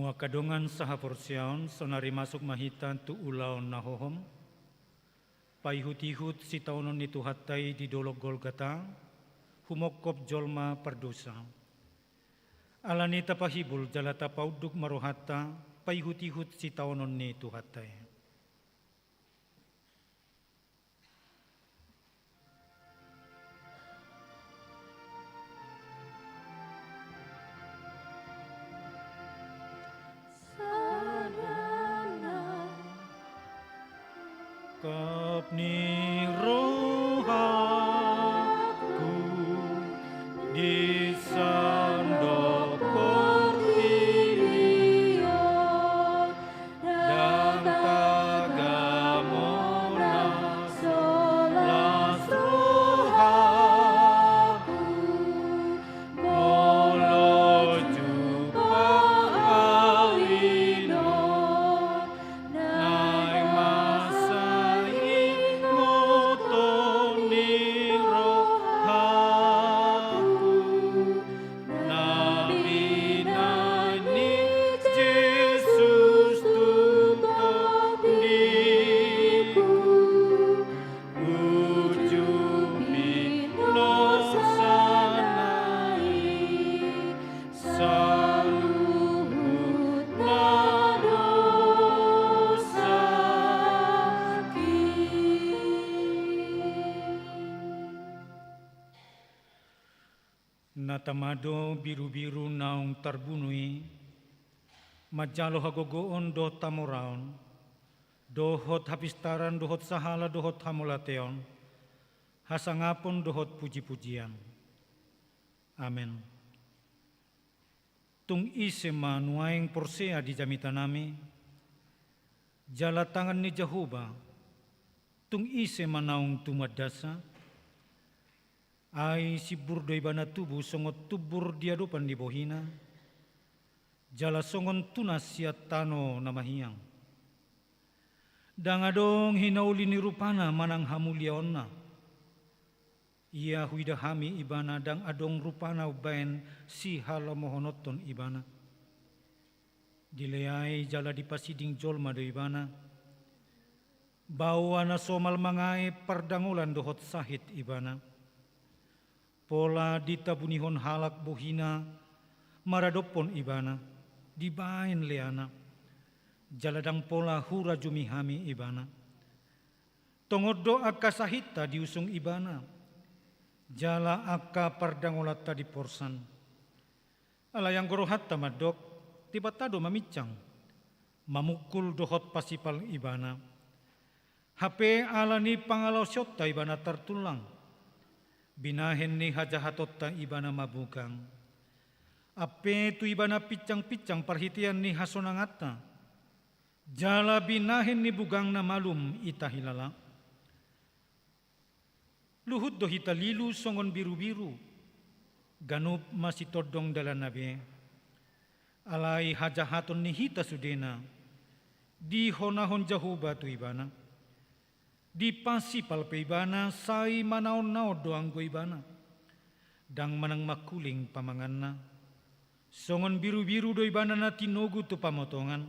Mua kadongan saha porsiaon sonari masuk mahitan tu ulaon nahohom. Paihut-ihut si taunon itu hatai di dolok Golgata, humokop jolma perdosa. Alanita pahibul jalata pauduk marohata, paihut-ihut si taunon itu hatai. Kapni rohaku di sandok Portilion dan tagamona solas rohaku moloju paalinon nai masai motoni rohaku nabi nani Jesus tuntut diku ujubi nosanai saluhut nadosaki. Natamado biru-biru naung tarbunui, majalo hagogoon do tamoraon, dohot hapistaran dohot sahala dohot hamulateon, hasangapon dohot puji-pujian. Amen. Tung isema nuaing porsea di jamitanami, jala tangan ni Jehovah, tung isema naung tumadasa, ai si burdo ibana tubuh songot tubur diadopan di bohina, jala songon tunas siat tano namahiyang. Dangadong hinauli ni rupana manang hamuliaonna. Ia huidahami ibana dang adong rupana ubain si halamohonoton ibana. Dileai jala dipasiding jolma do ibana. Bawa na somal mangai pardangulan dohot sahit ibana. Pola ditabunihon halak bohina maradopon ibana dibain leana jaladang pola hura jumihami ibana tongodo akka sahita diusung ibana jala akka pardangolata di porsan alayang gorohatta madok tibatado mamicang mamukul dohot pasipal ibana hape alani pangalaw syota ibana tertulang binahen ni hajahatotta ibana mabukang. Ape tu ibana picang-picang perhitian ni hasonangata. Jala binahen ni bugang na malum itahilala. Luhut do hitalilu songon biru-biru. Ganup masih todong dalan nabe. Alai hajahaton ni hita sudena. Di honahon jahuba tu ibana. Di pasipal pe ibana sai manaon-naon doang go ibana. Dang manang makuling pamanganna. Songon biru-biru do ibana na tinogu tu pamotongan.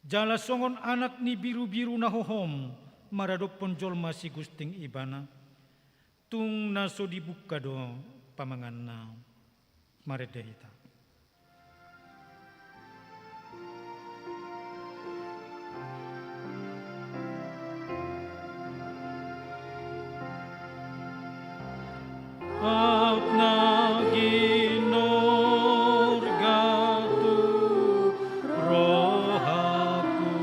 Jala songon anak ni biru-biru na hohom. Maradopon jolma si gusting ibana. Tung naso dibuka do pamanganna. Maredehita. At naginorgatu rohaku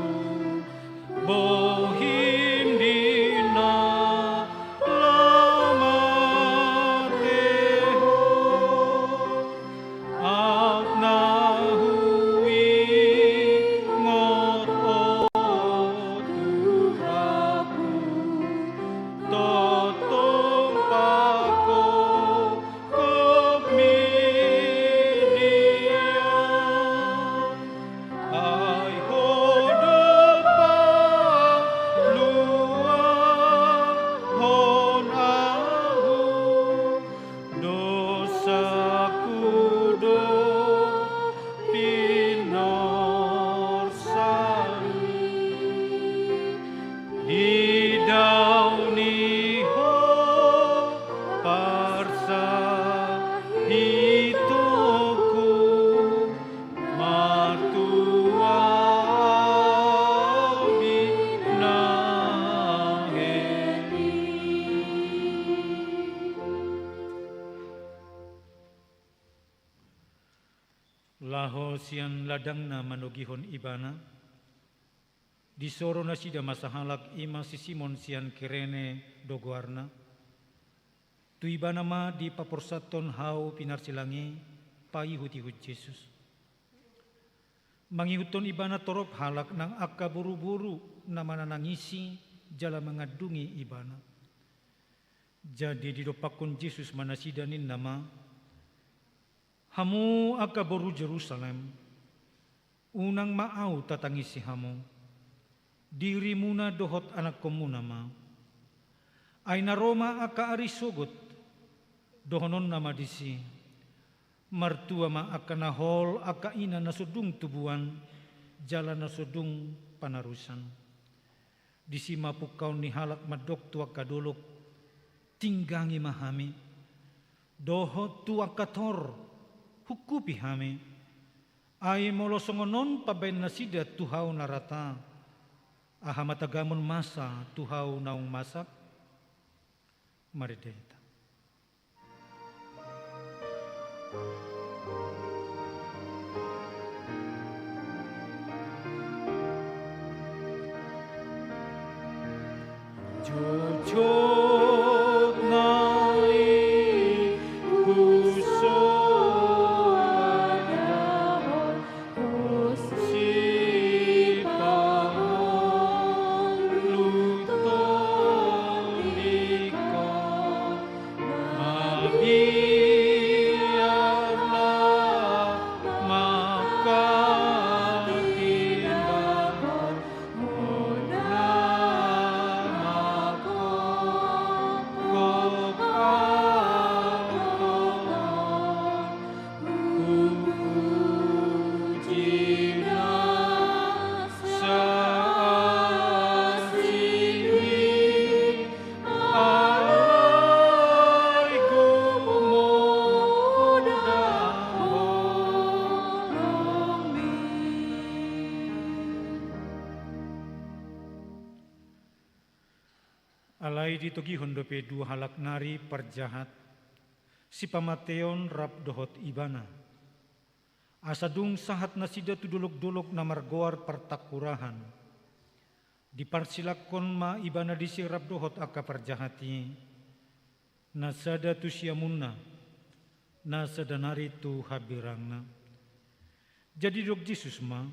bohim dina lamateho sian ladangna manugihon ibana. Disoro na sida masahalak ima si Simon sian kirene dogoarna. Tu ibana ma di paporsaton hau pinarsilangi paihut-ihut Jesus. Mangihuton ibana torop halak nang akka buru-buru na mananangisi jala mengadungi ibana. Jadi didopakon Jesus manasidanin nama, hamu akka boru Jerusalem, unang maaw tatangisi hamu, diri muna dohot anak komu nama, ay na Roma akka arisogot, dohonon nama disi, martua ma akka nahol akka ina nasudung tubuan, jala nasudung panarusan. Disi mapukau ni halak madok tua kadolok, tinggangi mahami, dohot tua kator, hukupi hami, ay molosongonon paben nasida tuhau narata, ahamatagamon masa tuhau naung masak, marideta. Jujur nai puso adamon si pamon lutong ikon mabiyarlah makatinbangon alai ditogihon dope dua halak nari perjahat, si pamateon rap dohot ibana. Asadung sahat nasida tu dolok-dolok na margoar partakurahan. Diparsilakon ma ibana disi rap dohot aka perjahati. Nasada tu siamunna, nasada nari tu habirangna. Jadi dok Jesus ma,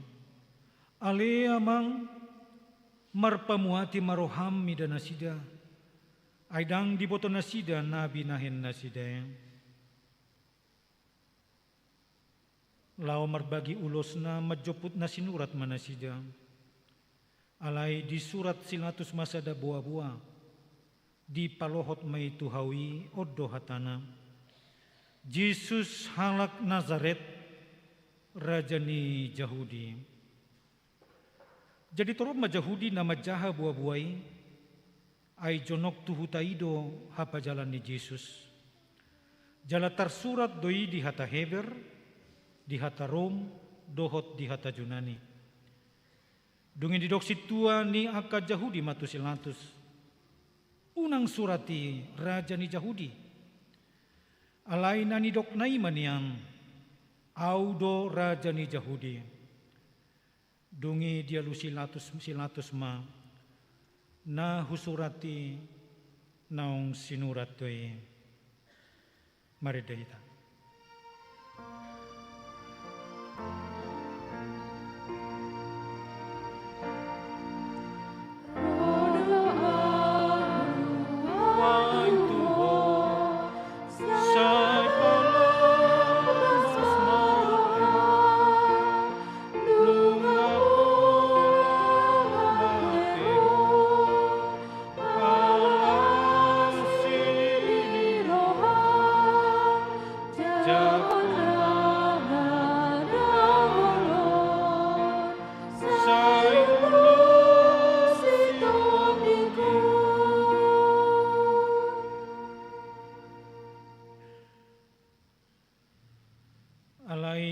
ale amang marpamuati maroham mida nasida. Aidang diboto nasida nabi nahin nasida. Lao marbagi ulosna majoput na sinurat manasida. Alai di surat silatus masada buah-buah. Di palohot may tuhawi odo hatana. Jesus halak Nazaret, raja ni Yahudi. Jadi torop majahudi nama jaha buah-buai. Ay jonok tuhutaido hapa jalan ni Jesus. Jala tersurat doi di hata Heber, di hata Rom, dohot di hata Junani. Dungin di doksi tua ni aka Yahudi matusilatus. Unang surati raja ni Yahudi. Alai nani dok naimanian, audo raja ni Yahudi. Dungi dia lusilatus ma. Na husurati naong sinurat to'y maridayta.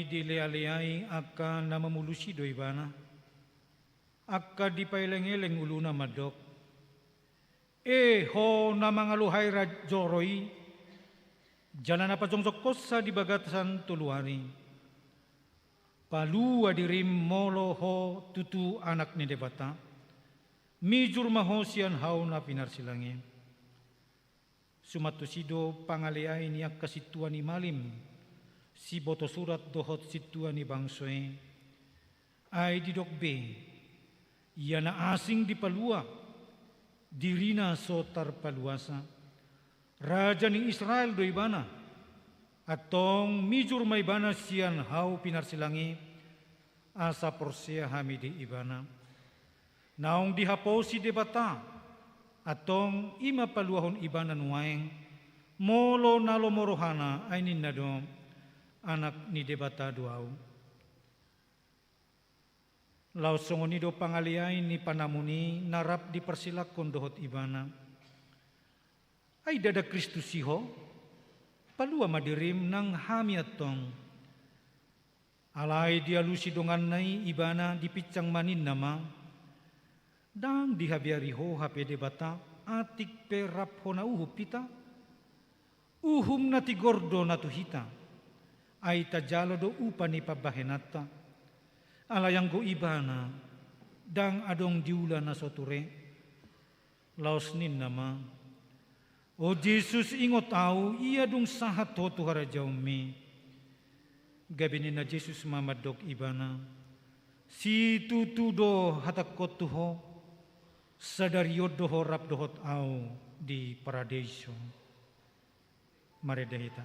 Dilealeai aka na mamulusi do ibana, aka dipaileng-eleng uluna madok, ho na mga luhay rajoroy, jalan na pajongsok kosa di bagatasan tuluari, palua dirim molo ho tutu anak ni debata, mijur mahosian hau na pinar silangi. Sumatu sido pangaleai niak kasituan ni malim, si boto surat dohot situan ni bangsoe, ai didok be, yana asing di palua, dirina sotar paluasa, raja ni Israel do ibana, atong mijur maibana sian hau pinar silangi, asa porsia hamidi ibana. Naong dihaposi debata, atong ima paluahon ibana nuaeng, molo nalo morohana ay ninado, anak ni debata duau. Lau songonido pangaliay ni panamuni narap dipersilak kondohot ibana. Ay dada Kristus siho, palua madirim nang hamiatong. Alay dialusi dongan nai ibana dipicang manin nama, dang dihabiariho hape debata atik perap hona uhup pita, uhum nati gordo natu hita, ay tajalo do upani pabahenata, alayang go ibana, dang adong diula na soture, laos nin nama, o Jesus ingot au, iya dong sahat ho tuhara jaumi, gabi na Jesus mamadok ibana, si tutudo hatakot tuho, sadariod doho rap dohot au di paradiso. Mari dahita.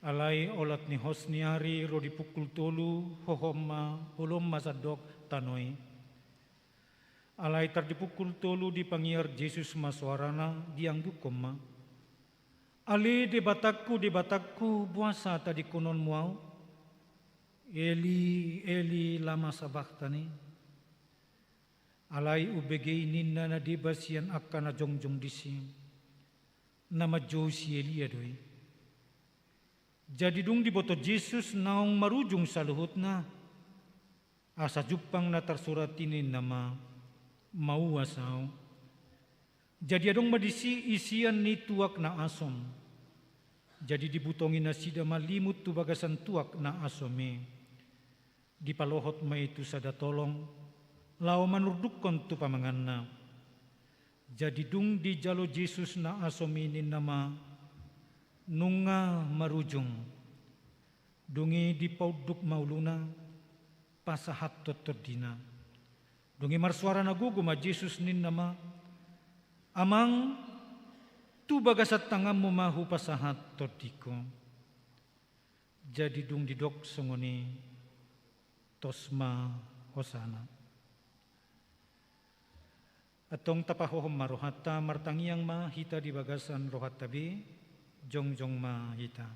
Alay olat ni Hosniari rodi pukul tolu hohoma ulum masadok tanoi. Alay tar di pukul tolu di pangiar Jesus maswarana diangguk koma. Ali di batakku buasa tadi konon muau. Eli Eli lama sabaktani. Alay ubegei ninna na dibasian akana jongjong disim. Nama Josi Elia doi. Jadi dung di boto Jesus naong marujung sa luhut na. Asa jupang na tersurat ini nama mauasaw. Jadi adong madisi isian ni tuak na asom. Jadi dibutongin na sida malimut tu bagasan tuak na asome. Di palohot ma itu sada tolong. Lao manurdukon tu pamangan na. Jadi dung di jalo Jesus na asominin nama nunga marujung, dungi di pauduk mauluna, pasahat totodina. Dungi marsuara nagugu ma Jesus nin nama, amang tu bagasat tangam mo mahu pasahat todiko. Jadi dung didok songoni, tosma hosana. Atong tapahohom marohata martangiang ma hita di bagasan rohat tabi, jongjong ma hita.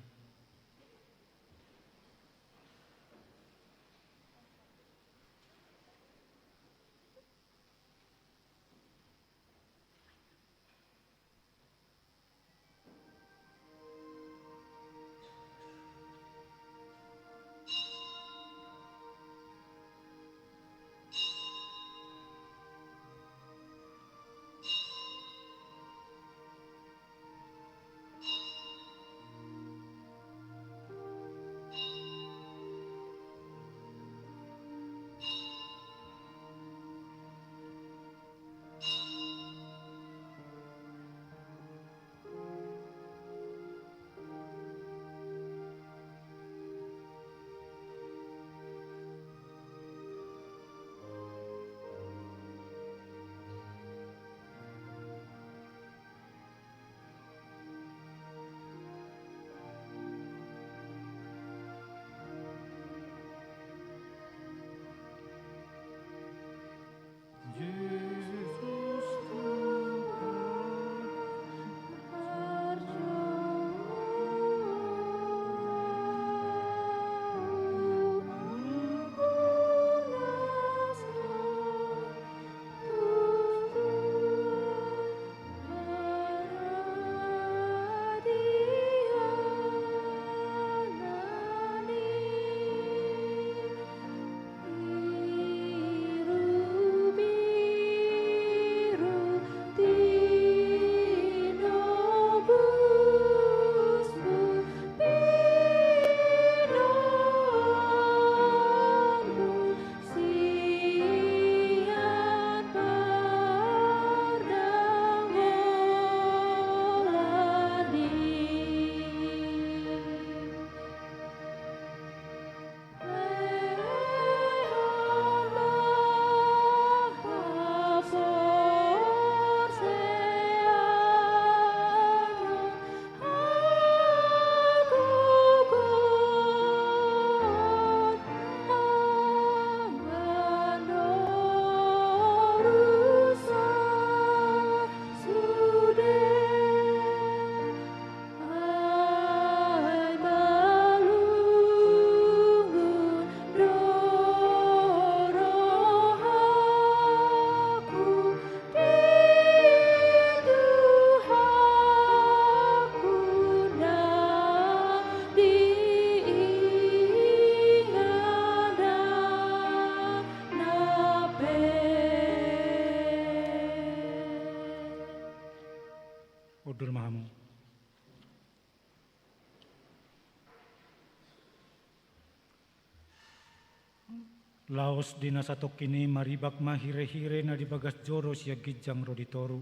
Laos dina satok kini maribak mahire-hire na di bagas joro siya gijang roditoru.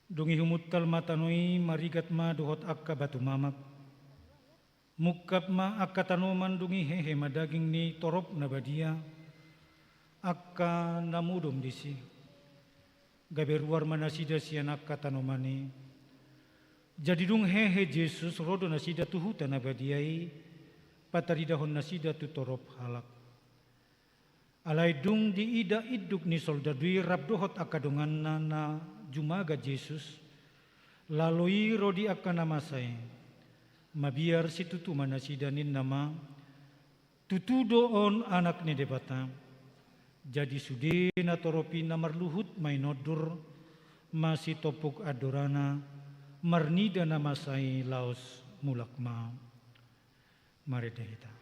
Dungi humuttal matanoi marigat ma duhot akka batu mamak. Mukap ma akka tanoman dungi hehe madaging ni torop na badia. Akka namudom disi. Gaberuar manasida siya akka tanomani. Jadi dung hehe Jesus rodo nasida tuhuta na badiai. Pataridahon nasida tu torop halak. Alay dung di ida iduk ni soldadui rabdohot akadungan na jumaga Jesus. Lalui rodi akana masay. Mabiar si tutu manasidanin nama. Tutudoon anak ni debata. Jadi sude na toropi na marluhut may nodur. Masih topuk adorana. Marnida na masay laos mulakma. Mari dahita.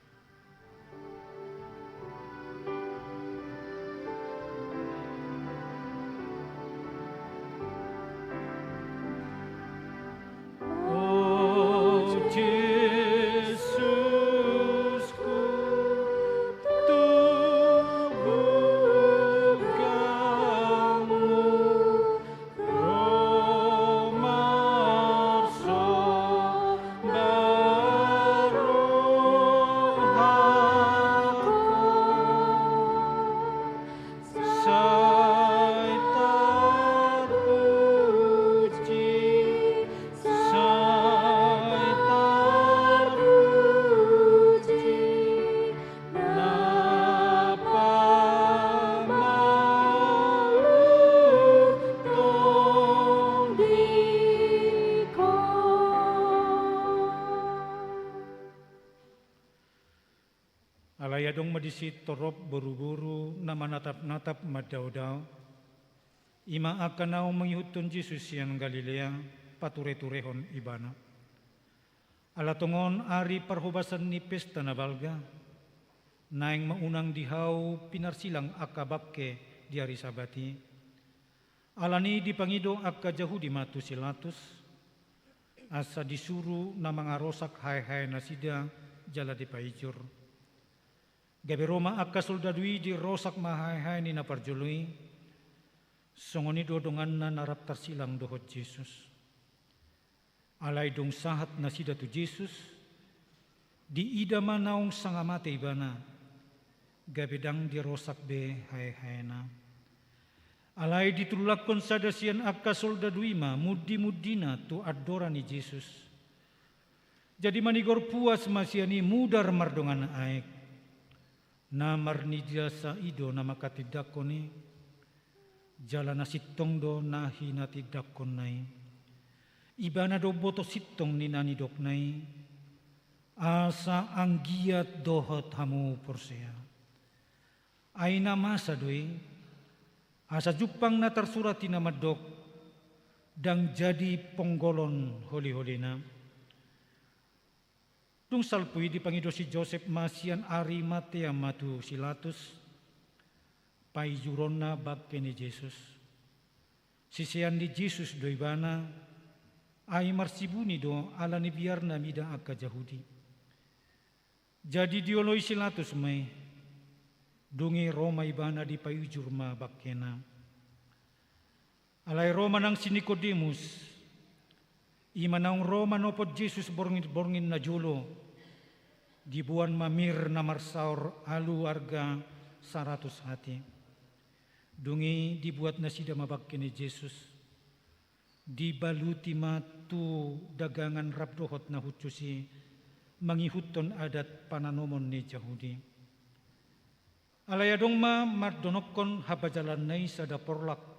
Alayadong madisit torop buru-buru na manatap-natap madaw-daw. Ima akanaw mangihutun Jesus yan Galilea pature-turehon ibana. Alatongon ari parhubasan ni pesta na balga. Naing maunang dihaw pinarsilang akabakke di hari sabati. Alani dipangido akka Jahudi matu silatus. Asa disuru na mga rosak hay-hay na sida jala di paijur. Gabi Roma akka soldadui di rosak mahay-hay ni naparjului. Songoni dodongan na narap tarsilang dohot Jesus. Alay dong sahat na sida tu Jesus. Di ida manaong sangamate ibana. Gabi dang di rosak be hay-hay na. Alay ditulakon sada siyan akka soldadui ma mudi-mudina tu adora ni Jesus. Jadi manigor puas masyani mudar mardongan aek. Namar ni dia sa ido na makatidakon ni jala na sitong do na hinatidakon nai iba na do boto sitong ni nanidok nai asa anggiat dohot hamu porsea ay na masa doy asa jupang na tersurati na madok dang jadi ponggolon holi-holi na. Dung salpui dipangido si Joseph masian Arimatea matu silatus paijuronna bakke ni Jesus. Sisian di Jesus doibana ay marsibuni do ala ni biarna mida akka Jahudi. Jadi dioloi silatus may dungi Roma ibana di paijur ma bakkena. Alay Roma nang si Nicodemus Imanang Roma nopot Jesus borngin na julo. Dibuan mamir na marsaur alu arga 100 hati. Dungi dibuat na sida mabakkin ni Jesus. Dibaluti matu dagangan rabdohot na hutsusi. Mangihuton adat pananomon ni Jahudi. Alayadong ma mardonokon habajalan nai sada porlak.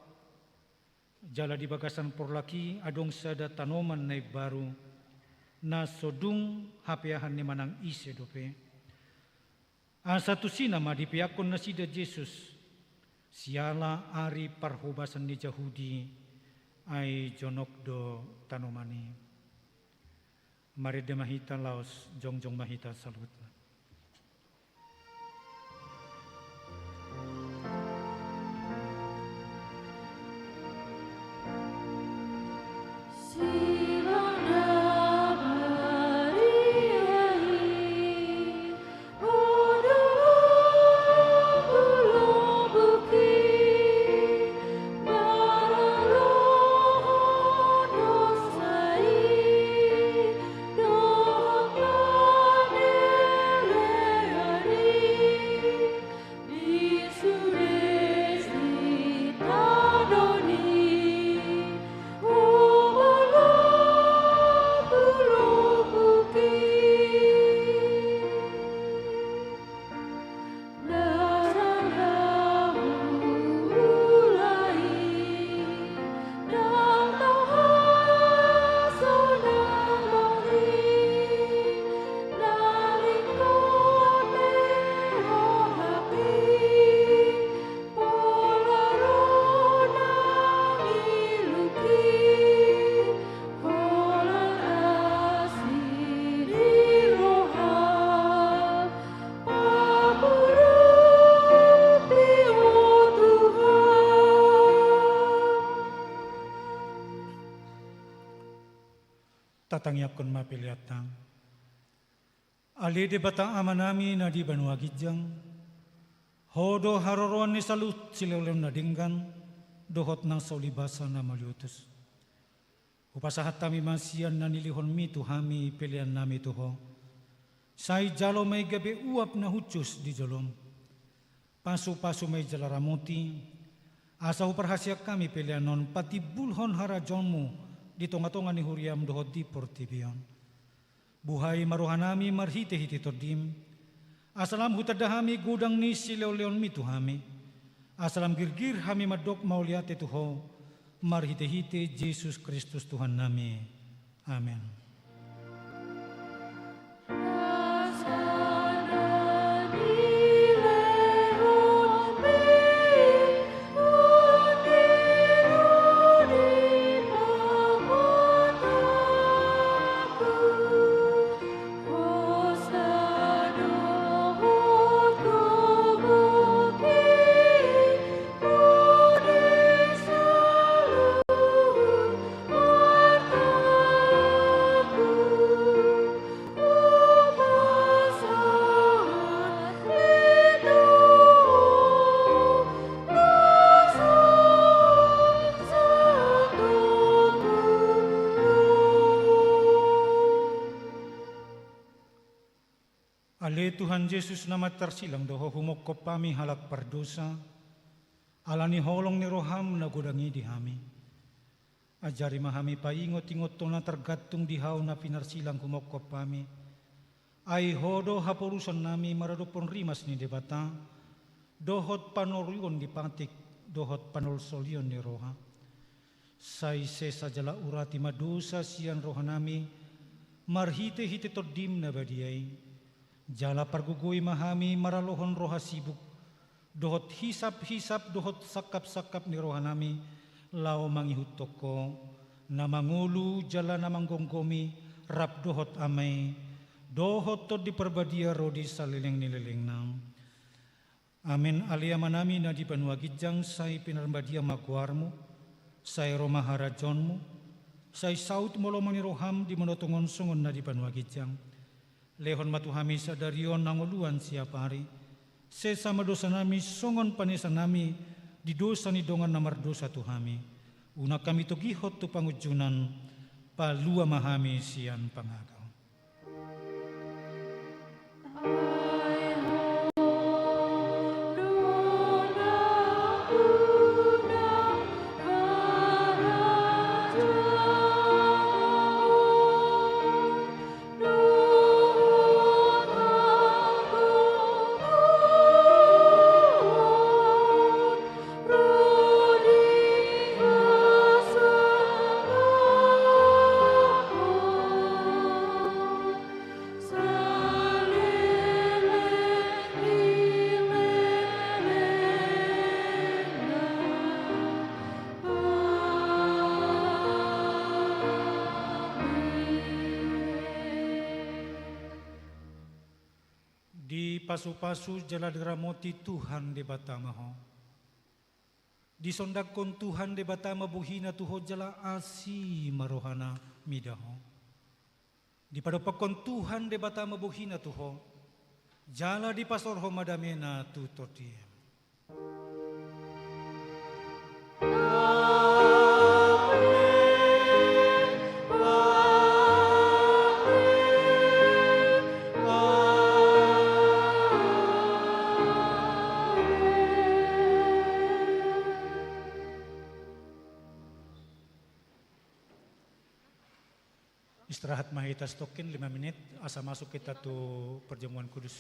Jala di bagasan porlaki adong sada tanoman na baru na sodung hapiahan ni manang ise dope. Asa tu sinama dipiakon na sida Jesus. Siala ari parhubasan ni Jahudi ay jonok do tanomani. Mari de mahita laos jongjong mahita salut. tatangyakkon mapiliatang. Ali de bata amanami na di banua gijang. Hodo haroroan ni salut silewlem na dinggan. Dohot ng saulibasa na maliutos. Upasahat kami masiyan na nilihon mi tuhami pilihan nami tuho. Say jalo may gabi uap na hutyos di jolom. Pasu-pasu may jalaramuti. Asa uparhasyak kami pilihan non pati bulhon harajonmu di tonga-tonga ni huriam dohot di portibion. Buhay maruhanami marhite-hite tordim. Asalam hutadahami gudang ni silew-leon mi tuhami. Asalam girgir hami madok mauliate tuho. Marhite-hite Jesus Kristus Tuhan nami. Amen. Ale Tuhan Yesus nama tersilang doho humokop kami halak perdosa, alani holong ni roham na gudangi di hami. Ajari mahami paingot-ingot to na tergantung di hau na pinarsilang humokop kami. Ay hodo haporusan nami maradopon rimas ni debata, dohot panorion di pantik, dohot panolsolion ni roha. Say sesa jala urati madosa sian roha nami, marhite-hite todim na badiay. Jala pargugui mahami maralohon roha sibuk. Dohot hisap-hisap dohot sakap-sakap ni roha nami. Lao mangihut toko. Namangulu jala namanggonggomi. Rap dohot amay. Dohot to di perbadia rodi salileng nilileng nang. Amin alia manami na di panuagijang say pinarbadia magwarmo. Say romaharajonmu. Say saut molomani roham di manotongon sungon na di panuagijang. Lehon matuhami sa darion nanguluan siapa hari. Sesama dosa nami songon panesa nami di dosa ni dongan namar dosa tuhami. Una kami tugihot tu pangujunan palua mahami sian pangagaw. Pasu-pasu jala deramoti Tuhan de batama ho. Disondak kon Tuhan de batama buhina tuho jala asi marohana midaho. Di padopakon Tuhan de batama buhina tuho jala di pasor ho madamena tutotie. Istirahat mahitas token 5 menit, asa masuk kita tuh perjamuan kudus.